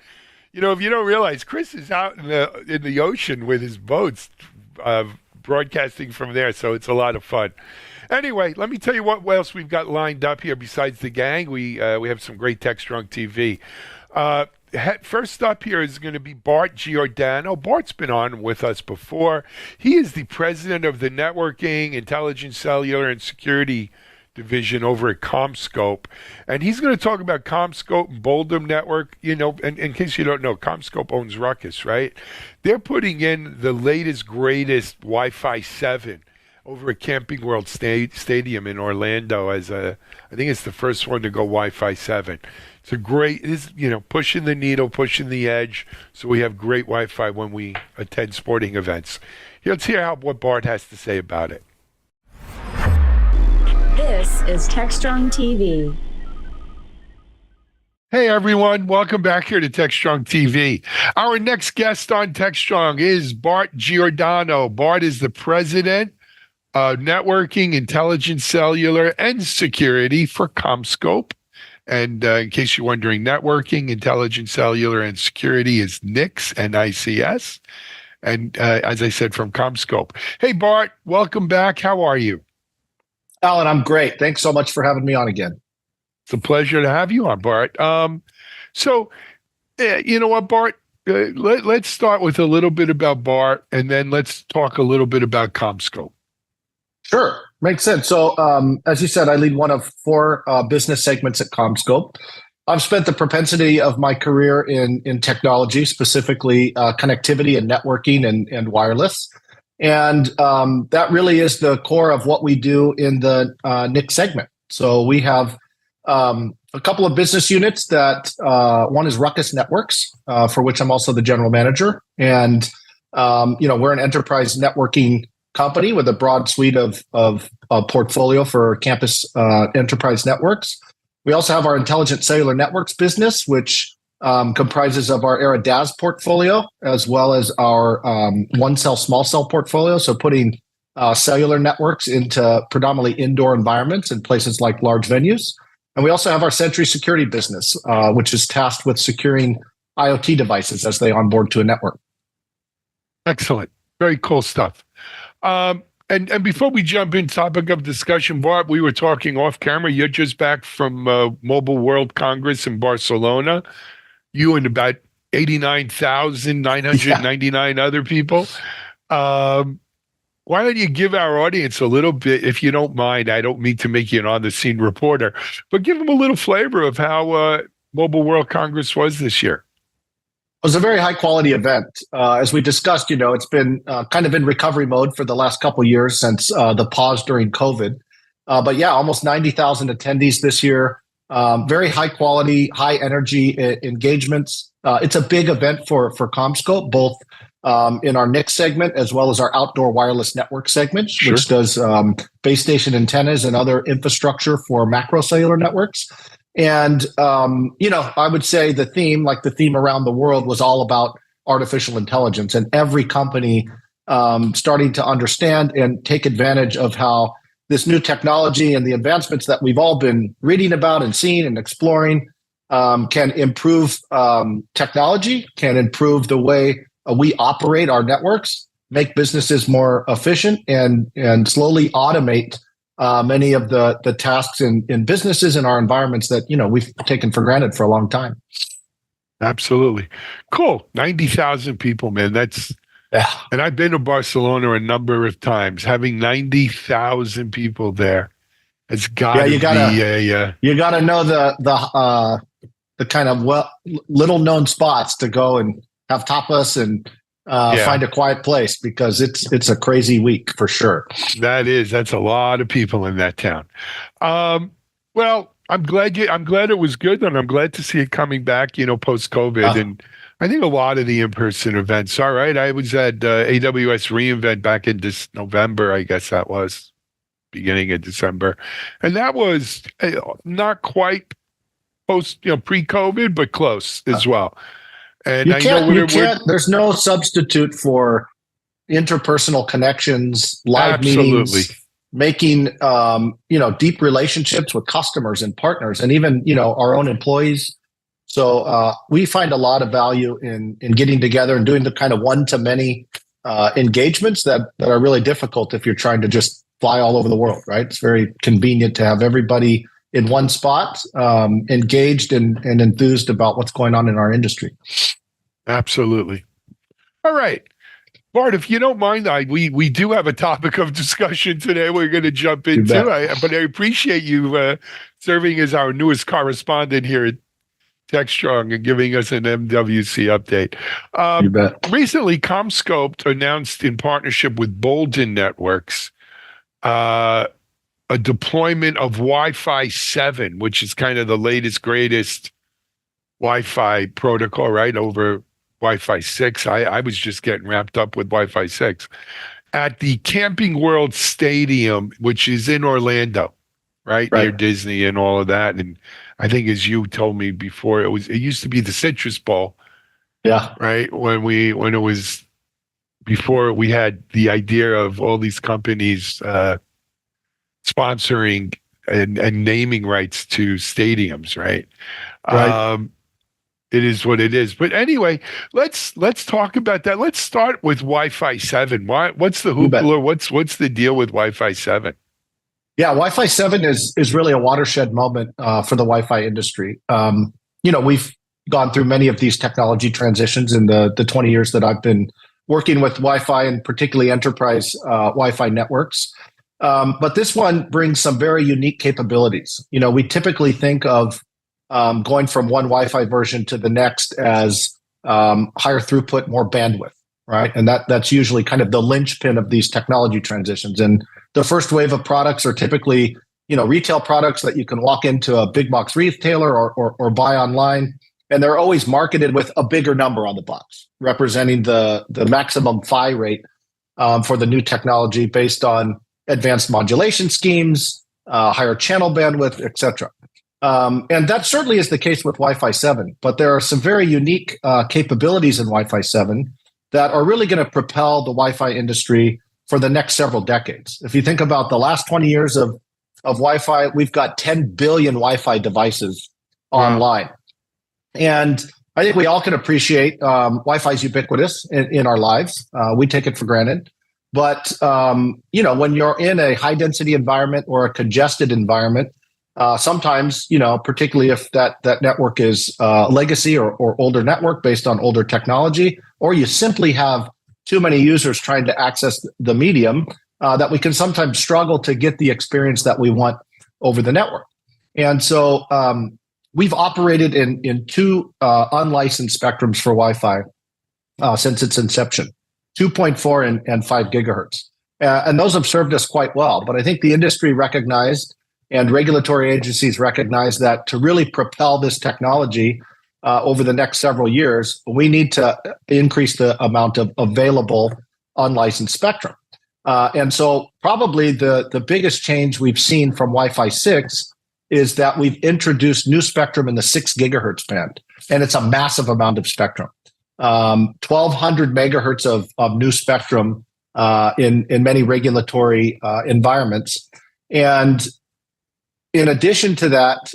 If you don't realize, Chris is out in the ocean with his boats, broadcasting from there, so it's a lot of fun. Anyway, let me tell you what else we've got lined up here besides the gang. We have some great Techstrong TV. First up here is going to be Bart Giordano. Bart's been on with us before. He is the president of the Networking, Intelligence, Cellular, and Security Division over at CommScope, and he's going to talk about CommScope and Boldum Network. And in case you don't know, CommScope owns Ruckus, right? They're putting in the latest, greatest Wi-Fi 7 over at Camping World Stadium in Orlando I think it's the first one to go Wi-Fi 7. It's a great, pushing the needle, pushing the edge, so we have great Wi-Fi when we attend sporting events. Let's hear what Bart has to say about it. This is Techstrong TV. Hey everyone, welcome back here to Techstrong TV. Our next guest on Techstrong is Bart Giordano. Bart is the president of Networking, Intelligence, Cellular, and Security for CommScope. And in case you're wondering, Networking, Intelligence, Cellular, and Security is NICS, N-I-C-S. and as I said, from CommScope. Hey, Bart, welcome back. How are you? Alan, I'm great. Thanks so much for having me on again. It's a pleasure to have you on, Bart. So, you know what, Bart? Let's start with a little bit about Bart, and then let's talk a little bit about CommScope. Sure. Makes sense. So, as you said, I lead one of four business segments at CommScope. I've spent the propensity of my career in technology, specifically connectivity and networking and wireless. And that really is the core of what we do in the NIC segment. So we have a couple of business units that one is Ruckus Networks, for which I'm also the general manager. And, we're an enterprise networking company with a broad suite of portfolio for campus enterprise networks. We also have our intelligent cellular networks business, which comprises of our Era DAS portfolio, as well as our one cell, small cell portfolio. So putting cellular networks into predominantly indoor environments in places like large venues. And we also have our Sentry security business, which is tasked with securing IoT devices as they onboard to a network. Excellent. Very cool stuff. And before we jump in topic of discussion, Bart, we were talking off camera. You're just back from Mobile World Congress in Barcelona. You and about 89,999 other people. Why don't you give our audience a little bit, if you don't mind? I don't mean to make you an on-the-scene reporter, but give them a little flavor of how Mobile World Congress was this year. It was a very high-quality event. As we discussed, it's been kind of in recovery mode for the last couple of years since the pause during COVID. But yeah, almost 90,000 attendees this year. Very high-quality, high-energy engagements. It's a big event for CommScope, both in our NIC segment as well as our outdoor wireless network segment, Sure. which does base station antennas and other infrastructure for macro cellular networks. And, I would say the theme around the world, was all about artificial intelligence, and every company starting to understand and take advantage of how this new technology and the advancements that we've all been reading about and seeing and exploring can improve technology, can improve the way we operate our networks, make businesses more efficient, and slowly automate many of the tasks in businesses and our environments that we've taken for granted for a long time. Absolutely. Cool. 90,000 people, man. That's And I've been to Barcelona a number of times. Having 90,000 people there has got to be you gotta know the kind of little known spots to go and have tapas and find a quiet place, because it's a crazy week for sure. That's a lot of people in that town. Well, I'm glad it was good, and I'm glad to see it coming back, post COVID. And I think a lot of the in-person events. All right, I was at AWS reInvent back in this November, I guess that was beginning of December, and that was not quite post, pre-COVID, but close as well. And there's no substitute for interpersonal connections, live Absolutely. meetings, making deep relationships with customers and partners, and even our own employees. So we find a lot of value in getting together and doing the kind of one-to-many engagements that are really difficult if you're trying to just fly all over the world, right? It's very convenient to have everybody in one spot, engaged and enthused about what's going on in our industry. Absolutely. All right. Bart, if you don't mind, we do have a topic of discussion today we're going to jump into, but I appreciate you serving as our newest correspondent here at Techstrong and giving us an MWC update. You bet. Recently, CommScope announced in partnership with Bolden Networks a deployment of Wi-Fi 7, which is kind of the latest, greatest Wi-Fi protocol, right, over Wi-Fi 6. I was just getting wrapped up with Wi-Fi 6 at the Camping World Stadium, which is in Orlando, right, near Disney and all of that. And I think, as you told me before, it used to be the Citrus Bowl. Yeah. Right. When it was before we had the idea of all these companies sponsoring and naming rights to stadiums, right? Right. it is what it is. But anyway, let's talk about that. Let's start with Wi-Fi 7. What's the You bet. hoopla? What's the deal with Wi-Fi 7? Yeah, Wi-Fi 7 is really a watershed moment for the Wi-Fi industry. We've gone through many of these technology transitions in the 20 years that I've been working with Wi-Fi and particularly enterprise Wi-Fi networks. But this one brings some very unique capabilities. We typically think of going from one Wi-Fi version to the next as higher throughput, more bandwidth, right? And that's usually kind of the linchpin of these technology transitions. And the first wave of products are typically, retail products that you can walk into a big box retailer or buy online. And they're always marketed with a bigger number on the box, representing the maximum PHY rate for the new technology based on advanced modulation schemes, higher channel bandwidth, et cetera. And that certainly is the case with Wi-Fi 7. But there are some very unique capabilities in Wi-Fi 7 that are really going to propel the Wi-Fi industry for the next several decades. If you think about the last 20 years of Wi-Fi, we've got 10 billion Wi-Fi devices online. And I think we all can appreciate Wi-Fi is ubiquitous in our lives. We take it for granted. But, when you're in a high density environment or a congested environment, sometimes, particularly if that network is legacy or older network based on older technology, or you simply have too many users trying to access the medium, that we can sometimes struggle to get the experience that we want over the network. And so we've operated in two unlicensed spectrums for Wi-Fi since its inception, 2.4 and 5 gigahertz. And those have served us quite well. But I think the industry recognized and regulatory agencies recognize that to really propel this technology over the next several years, we need to increase the amount of available unlicensed spectrum. And so probably the biggest change we've seen from Wi-Fi 6 is that we've introduced new spectrum in the 6 gigahertz band. And it's a massive amount of spectrum. 1,200 megahertz of new spectrum in many regulatory environments. And in addition to that,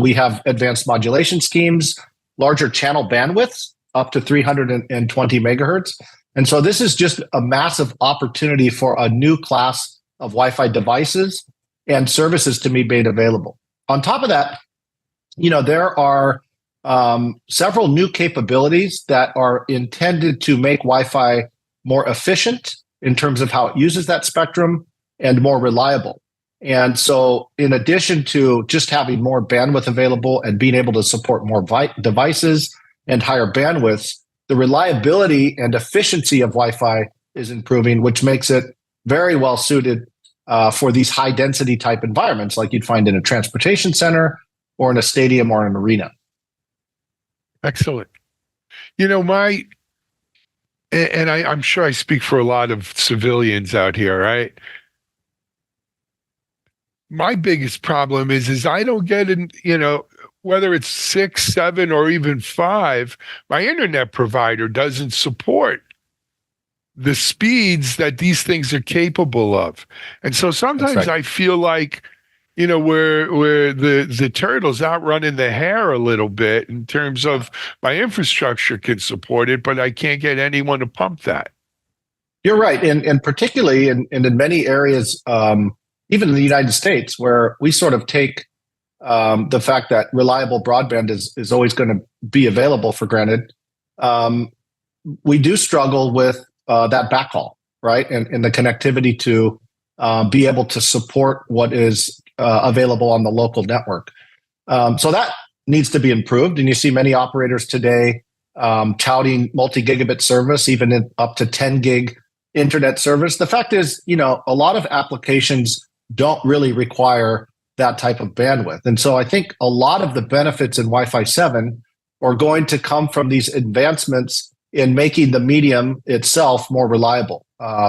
we have advanced modulation schemes, larger channel bandwidths, up to 320 megahertz. And so this is just a massive opportunity for a new class of Wi-Fi devices and services to be made available. On top of that, there are several new capabilities that are intended to make Wi-Fi more efficient in terms of how it uses that spectrum and more reliable. And so in addition to just having more bandwidth available and being able to support more devices and higher bandwidths, the reliability and efficiency of Wi-Fi is improving, which makes it very well suited for these high density type environments like you'd find in a transportation center or in a stadium or an arena. Excellent. I'm sure I speak for a lot of civilians out here, right? My biggest problem is I don't get in, whether it's 6, 7, or even 5, my internet provider doesn't support the speeds that these things are capable of. And so sometimes That's right. I feel like, where the turtle's outrunning the hare a little bit in terms of my infrastructure can support it, but I can't get anyone to pump that. You're right. And particularly in many areas, even in the United States, where we sort of take the fact that reliable broadband is always going to be available for granted, we do struggle with that backhaul, right? And the connectivity to be able to support what is available on the local network. So that needs to be improved. And you see many operators today touting multi-gigabit service, even in up to 10 gig internet service. The fact is, a lot of applications don't really require that type of bandwidth. And so I think a lot of the benefits in Wi-Fi 7 are going to come from these advancements in making the medium itself more reliable,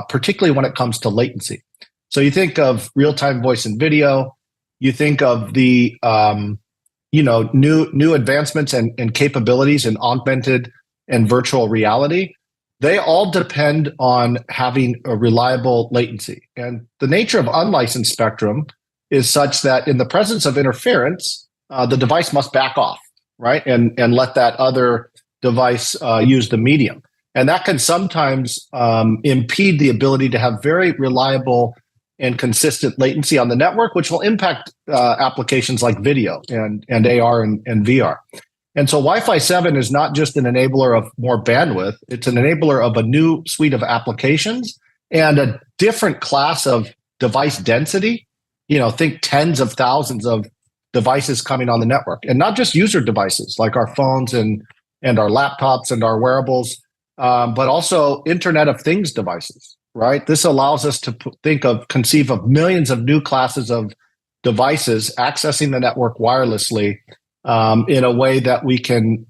particularly when it comes to latency. So you think of real-time voice and video, you think of the new advancements and capabilities in augmented and virtual reality. They all depend on having a reliable latency. And the nature of unlicensed spectrum is such that in the presence of interference, the device must back off. right? And let that other device use the medium. And that can sometimes impede the ability to have very reliable and consistent latency on the network, which will impact applications like video and AR and VR. And so Wi-Fi 7 is not just an enabler of more bandwidth, it's an enabler of a new suite of applications and a different class of device density. Think tens of thousands of devices coming on the network, and not just user devices like our phones and our laptops and our wearables, but also Internet of Things devices, right? This allows us to conceive of millions of new classes of devices accessing the network wirelessly in a way that we can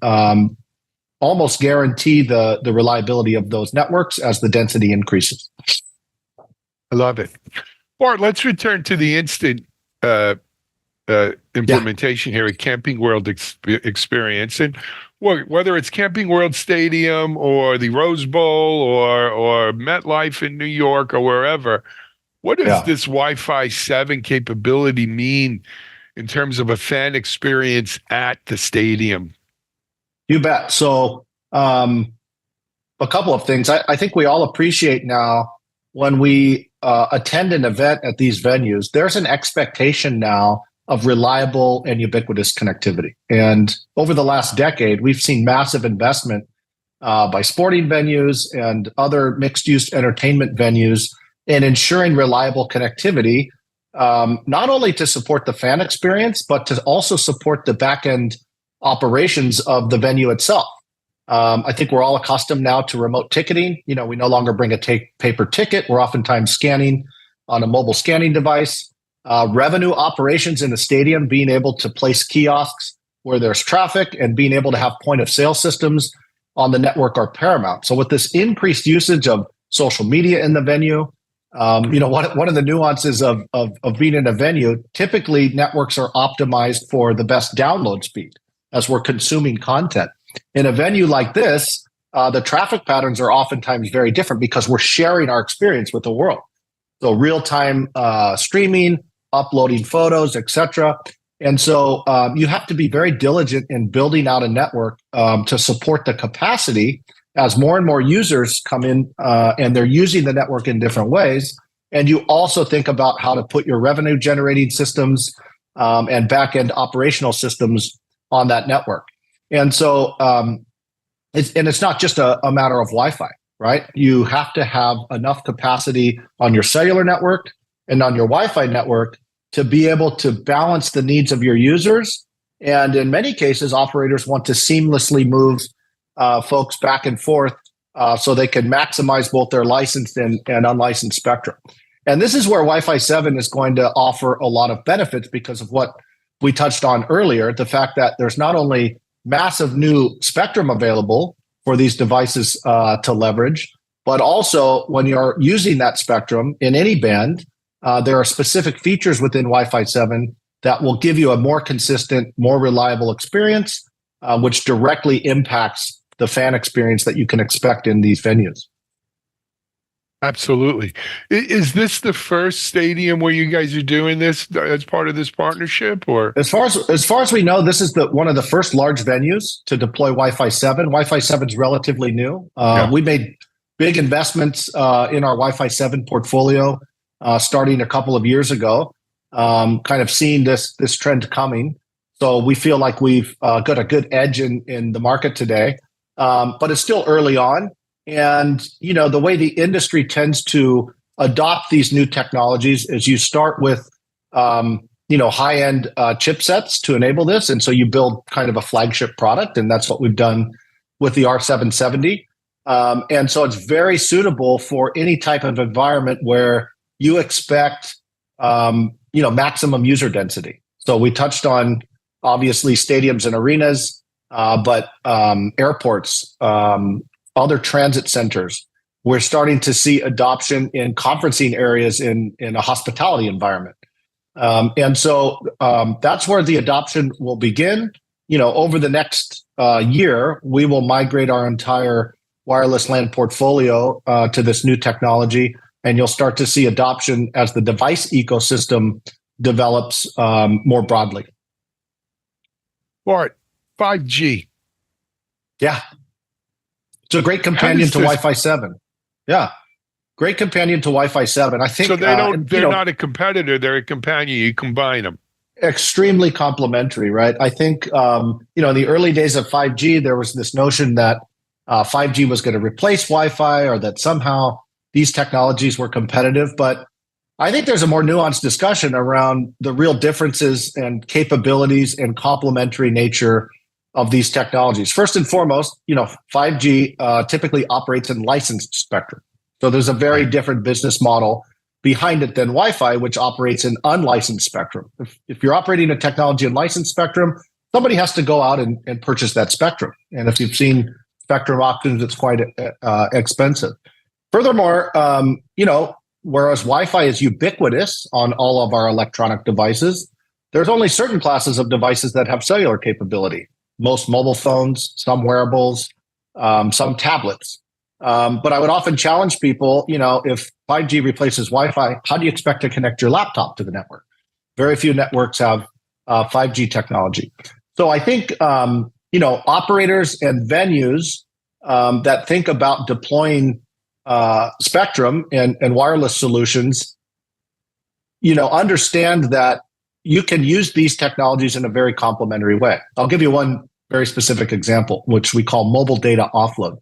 almost guarantee the reliability of those networks as the density increases. I love it. Bart, let's return to the instant implementation here at Camping World Experience. And whether it's Camping World Stadium or the Rose Bowl or MetLife in New York or wherever, what does this Wi-Fi 7 capability mean in terms of a fan experience at the stadium? You bet. So a couple of things. I think we all appreciate now when we attend an event at these venues, there's an expectation now of reliable and ubiquitous connectivity. And over the last decade, we've seen massive investment by sporting venues and other mixed-use entertainment venues in ensuring reliable connectivity, not only to support the fan experience, but to also support the back-end operations of the venue itself. I think we're all accustomed now to remote ticketing. We no longer bring a paper ticket. We're oftentimes scanning on a mobile scanning device. Revenue operations in the stadium, being able to place kiosks where there's traffic and being able to have point of sale systems on the network are paramount. So with this increased usage of social media in the venue, one of the nuances of being in a venue, typically networks are optimized for the best download speed as we're consuming content. In a venue like this, the traffic patterns are oftentimes very different because we're sharing our experience with the world. So real-time streaming, uploading photos, etc. And so you have to be very diligent in building out a network to support the capacity as more and more users come in and they're using the network in different ways. And you also think about how to put your revenue generating systems and back-end operational systems on that network. And so it's not just a matter of Wi-Fi, right? You have to have enough capacity on your cellular network and on your Wi-Fi network to be able to balance the needs of your users. And in many cases, operators want to seamlessly move folks back and forth so they can maximize both their licensed and unlicensed spectrum. And this is where Wi-Fi 7 is going to offer a lot of benefits because of what we touched on earlier, the fact that there's not only massive new spectrum available for these devices to leverage, but also when you're using that spectrum in any band, there are specific features within Wi-Fi 7 that will give you a more consistent, more reliable experience, which directly impacts the fan experience that you can expect in these venues. Absolutely. Is this the first stadium where you guys are doing this as part of this partnership, or? As far as we know, this is one of the first large venues to deploy Wi-Fi 7. Wi-Fi 7 is relatively new. We made big investments in our Wi-Fi 7 portfolio starting a couple of years ago, kind of seeing this trend coming. So we feel like we've got a good edge in the market today, but it's still early on. And, the way the industry tends to adopt these new technologies is you start with, high-end chipsets to enable this. And so you build kind of a flagship product. And that's what we've done with the R770. And so it's very suitable for any type of environment where you expect, maximum user density. So we touched on, obviously, stadiums and arenas, but airports, other transit centers. We're starting to see adoption in conferencing areas in a hospitality environment. And so that's where the adoption will begin. Over the next year, we will migrate our entire wireless LAN portfolio to this new technology, and you'll start to see adoption as the device ecosystem develops more broadly. Bart, 5G. Yeah. It's a great companion to Wi-Fi 7. Yeah. Great companion to Wi-Fi 7. I think so. They're not a competitor. They're a companion. You combine them. Extremely complementary, right? I think, in the early days of 5G, there was this notion that 5G was going to replace Wi-Fi or that somehow these technologies were competitive. But I think there's a more nuanced discussion around the real differences and capabilities and complementary nature of these technologies. First and foremost, 5G typically operates in licensed spectrum. So there's a very different business model behind it than Wi-Fi, which operates in unlicensed spectrum. If you're operating a technology in licensed spectrum, somebody has to go out and purchase that spectrum. And if you've seen spectrum auctions, it's quite expensive. Furthermore, whereas Wi-Fi is ubiquitous on all of our electronic devices, there's only certain classes of devices that have cellular capability. Most mobile phones, some wearables, some tablets. But I would often challenge people, if 5G replaces Wi-Fi, how do you expect to connect your laptop to the network? Very few networks have 5G technology. So I think, operators and venues that think about deploying spectrum and wireless solutions, understand that you can use these technologies in a very complementary way. I'll give you one very specific example, which we call mobile data offload.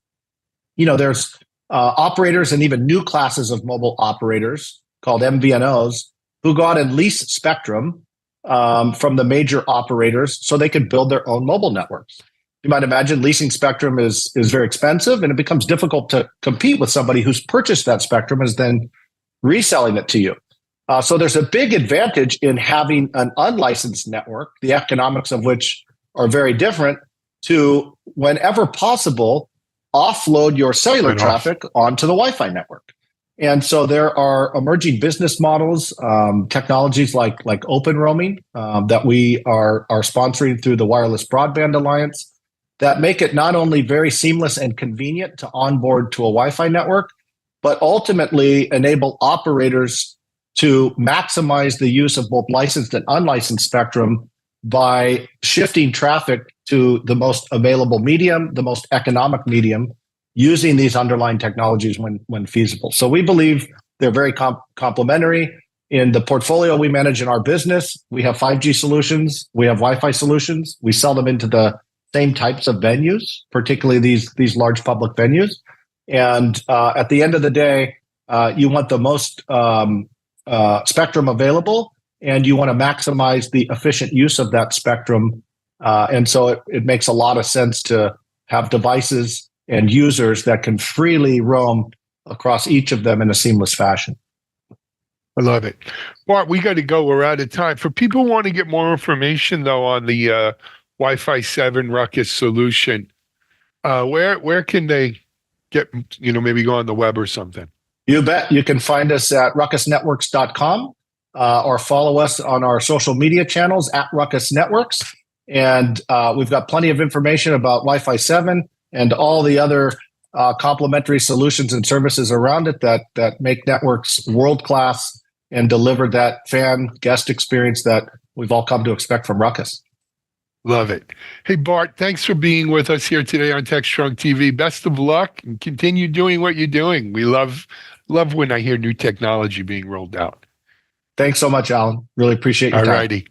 There's operators and even new classes of mobile operators called MVNOs who go out and lease spectrum from the major operators so they can build their own mobile networks. You might imagine leasing spectrum is very expensive, and it becomes difficult to compete with somebody who's purchased that spectrum and is then reselling it to you. So there's a big advantage in having an unlicensed network, the economics of which are very different, to whenever possible, offload your cellular traffic onto the Wi-Fi network. And so there are emerging business models, technologies like open roaming that we are sponsoring through the Wireless Broadband Alliance that make it not only very seamless and convenient to onboard to a Wi-Fi network, but ultimately enable operators to maximize the use of both licensed and unlicensed spectrum by shifting traffic to the most available medium, the most economic medium, using these underlying technologies when feasible. So we believe they're very complementary. In the portfolio we manage in our business, we have 5G solutions, we have Wi-Fi solutions. We sell them into the same types of venues, particularly these large public venues. And at the end of the day, you want the most spectrum available, and you want to maximize the efficient use of that spectrum. And so it makes a lot of sense to have devices and users that can freely roam across each of them in a seamless fashion. I love it. Bart, we got to go. We're out of time. For people who want to get more information, though, on the Wi-Fi 7 Ruckus solution, where can they get, maybe go on the web or something? You bet. You can find us at ruckusnetworks.com or follow us on our social media channels at Ruckus Networks. And we've got plenty of information about Wi-Fi 7 and all the other complementary solutions and services around it that make networks world-class and deliver that fan guest experience that we've all come to expect from Ruckus. Love it. Hey, Bart, thanks for being with us here today on Techstrong TV. Best of luck and continue doing what you're doing. We love when I hear new technology being rolled out. Thanks so much, Alan. Really appreciate your time. All righty.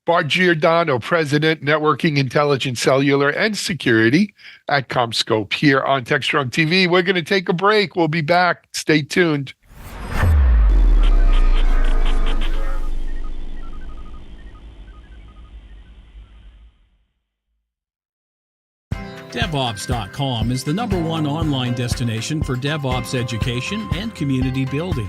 Bart Giordano, President, Networking, Intelligence, Cellular, and Security at CommScope here on Techstrong TV. We're going to take a break. We'll be back. Stay tuned. DevOps.com is the #1 online destination for DevOps education and community building.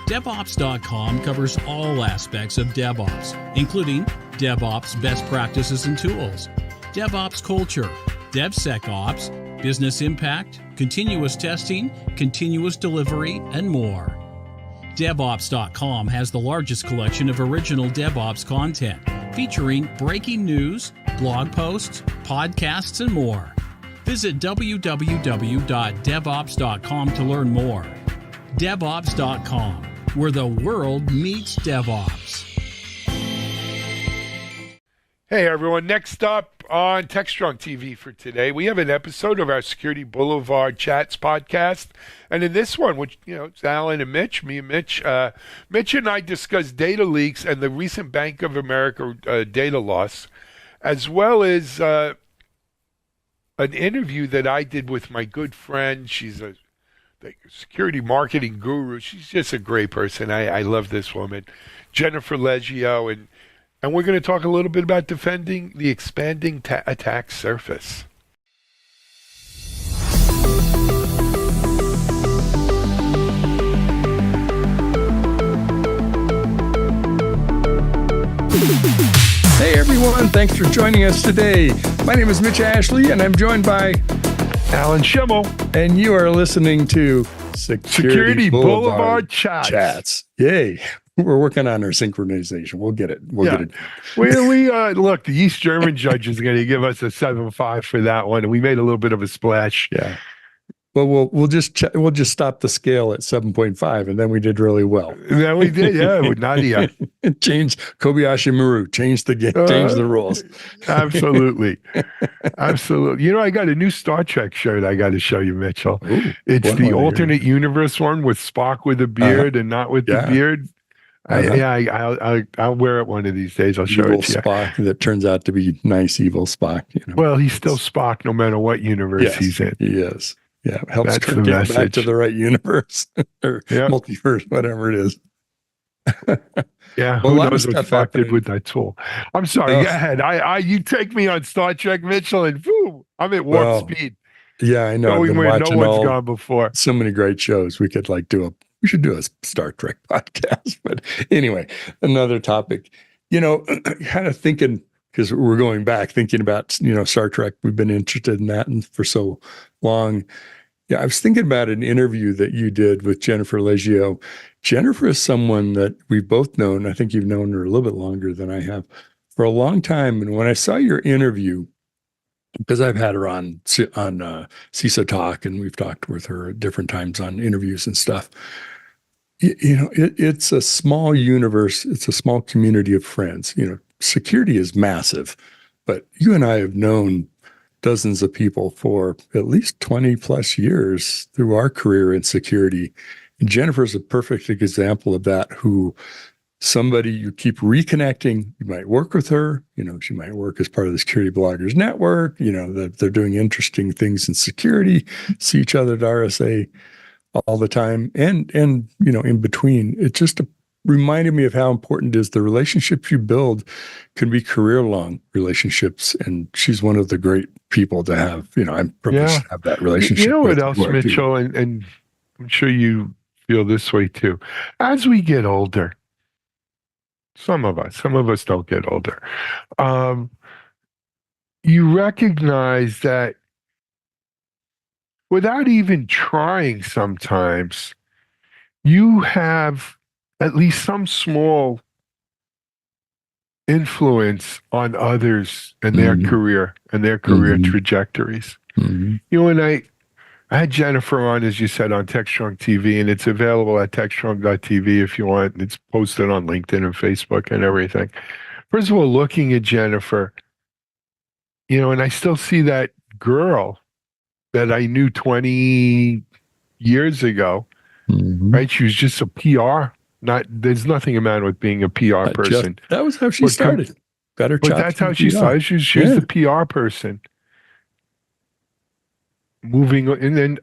DevOps.com covers all aspects of DevOps, including DevOps best practices and tools, DevOps culture, DevSecOps, business impact, continuous testing, continuous delivery, and more. DevOps.com has the largest collection of original DevOps content, featuring breaking news, blog posts, podcasts, and more. Visit www.devops.com to learn more. DevOps.com, where the world meets DevOps. Hey, everyone. Next up, on Techstrong TV for today. We have an episode of our Security Boulevard Chats podcast. And in this one, which, it's Alan and Mitch, me and Mitch, Mitch and I discuss data leaks and the recent Bank of America data loss, as well as an interview that I did with my good friend. She's a security marketing guru. She's just a great person. I love this woman, Jennifer Leggio, and we're going to talk a little bit about defending the expanding attack surface. Hey everyone, thanks for joining us today. My name is Mitch Ashley, and I'm joined by Alan Schimmel. And you are listening to Security Boulevard Chats. Yay. We're working on our synchronization. We'll get it. We'll get it. We look, the East German judge is going to give us a 7.5 for that one, and we made a little bit of a splash. Yeah. Well, we'll just stop the scale at 7.5, and then we did really well. Then we did, yeah, with Nadia. Change Kobayashi Maru. Change the game. Change the rules. Absolutely, absolutely. I got a new Star Trek shirt. I got to show you, Mitchell. Ooh, it's the alternate universe one with Spock with a beard and not with the beard. I'll wear it one of these days. I'll show evil it to you. Spock that turns out to be nice, evil Spock. Well, he's still Spock no matter what universe he's in. He is. Yeah, helps That's the get message. back to the right universe or multiverse, whatever it is. Yeah, Well, who a lot of knows what stuff Spock did happening. with that tool? I'm sorry. Go ahead. You take me on Star Trek, Mitchell, and boom, I'm at warp speed. Yeah, I know. Going where no one's gone before. So many great shows. We could we should do a Star Trek podcast. But anyway, another topic. Kind of thinking, because we're going back, thinking about, Star Trek. We've been interested in that and for so long. Yeah, I was thinking about an interview that you did with Jennifer Leggio. Jennifer is someone that we've both known. I think you've known her a little bit longer than I have, for a long time. And when I saw your interview, because I've had her on CISA Talk, and we've talked with her at different times on interviews and stuff. It's a small universe. It's a small community of friends. Security is massive, but you and I have known dozens of people for at least 20 plus years through our career in security. And Jennifer's a perfect example of that, who somebody you keep reconnecting. You might work with her, she might work as part of the Security Bloggers Network, that they're doing interesting things in security, see each other at RSA all the time. And in between, it just reminded me of how important it is. The relationships you build can be career-long relationships, and she's one of the great people to have. I'm privileged to have that relationship. You know what else, Mitchell, and I'm sure you feel this way too. As we get older, some of us don't get older. You recognize that without even trying, sometimes you have at least some small influence on others and their career and their career trajectories. And I had Jennifer on, as you said, on Techstrong TV, and it's available at techstrong.tv if you want. It's posted on LinkedIn and Facebook and everything. First of all, looking at Jennifer, and I still see that girl that I knew 20 years ago, right? She was just a PR. There's nothing the matter with being a PR person. That was how she started. Got her but that's how she started. She was the PR person. Moving, and then,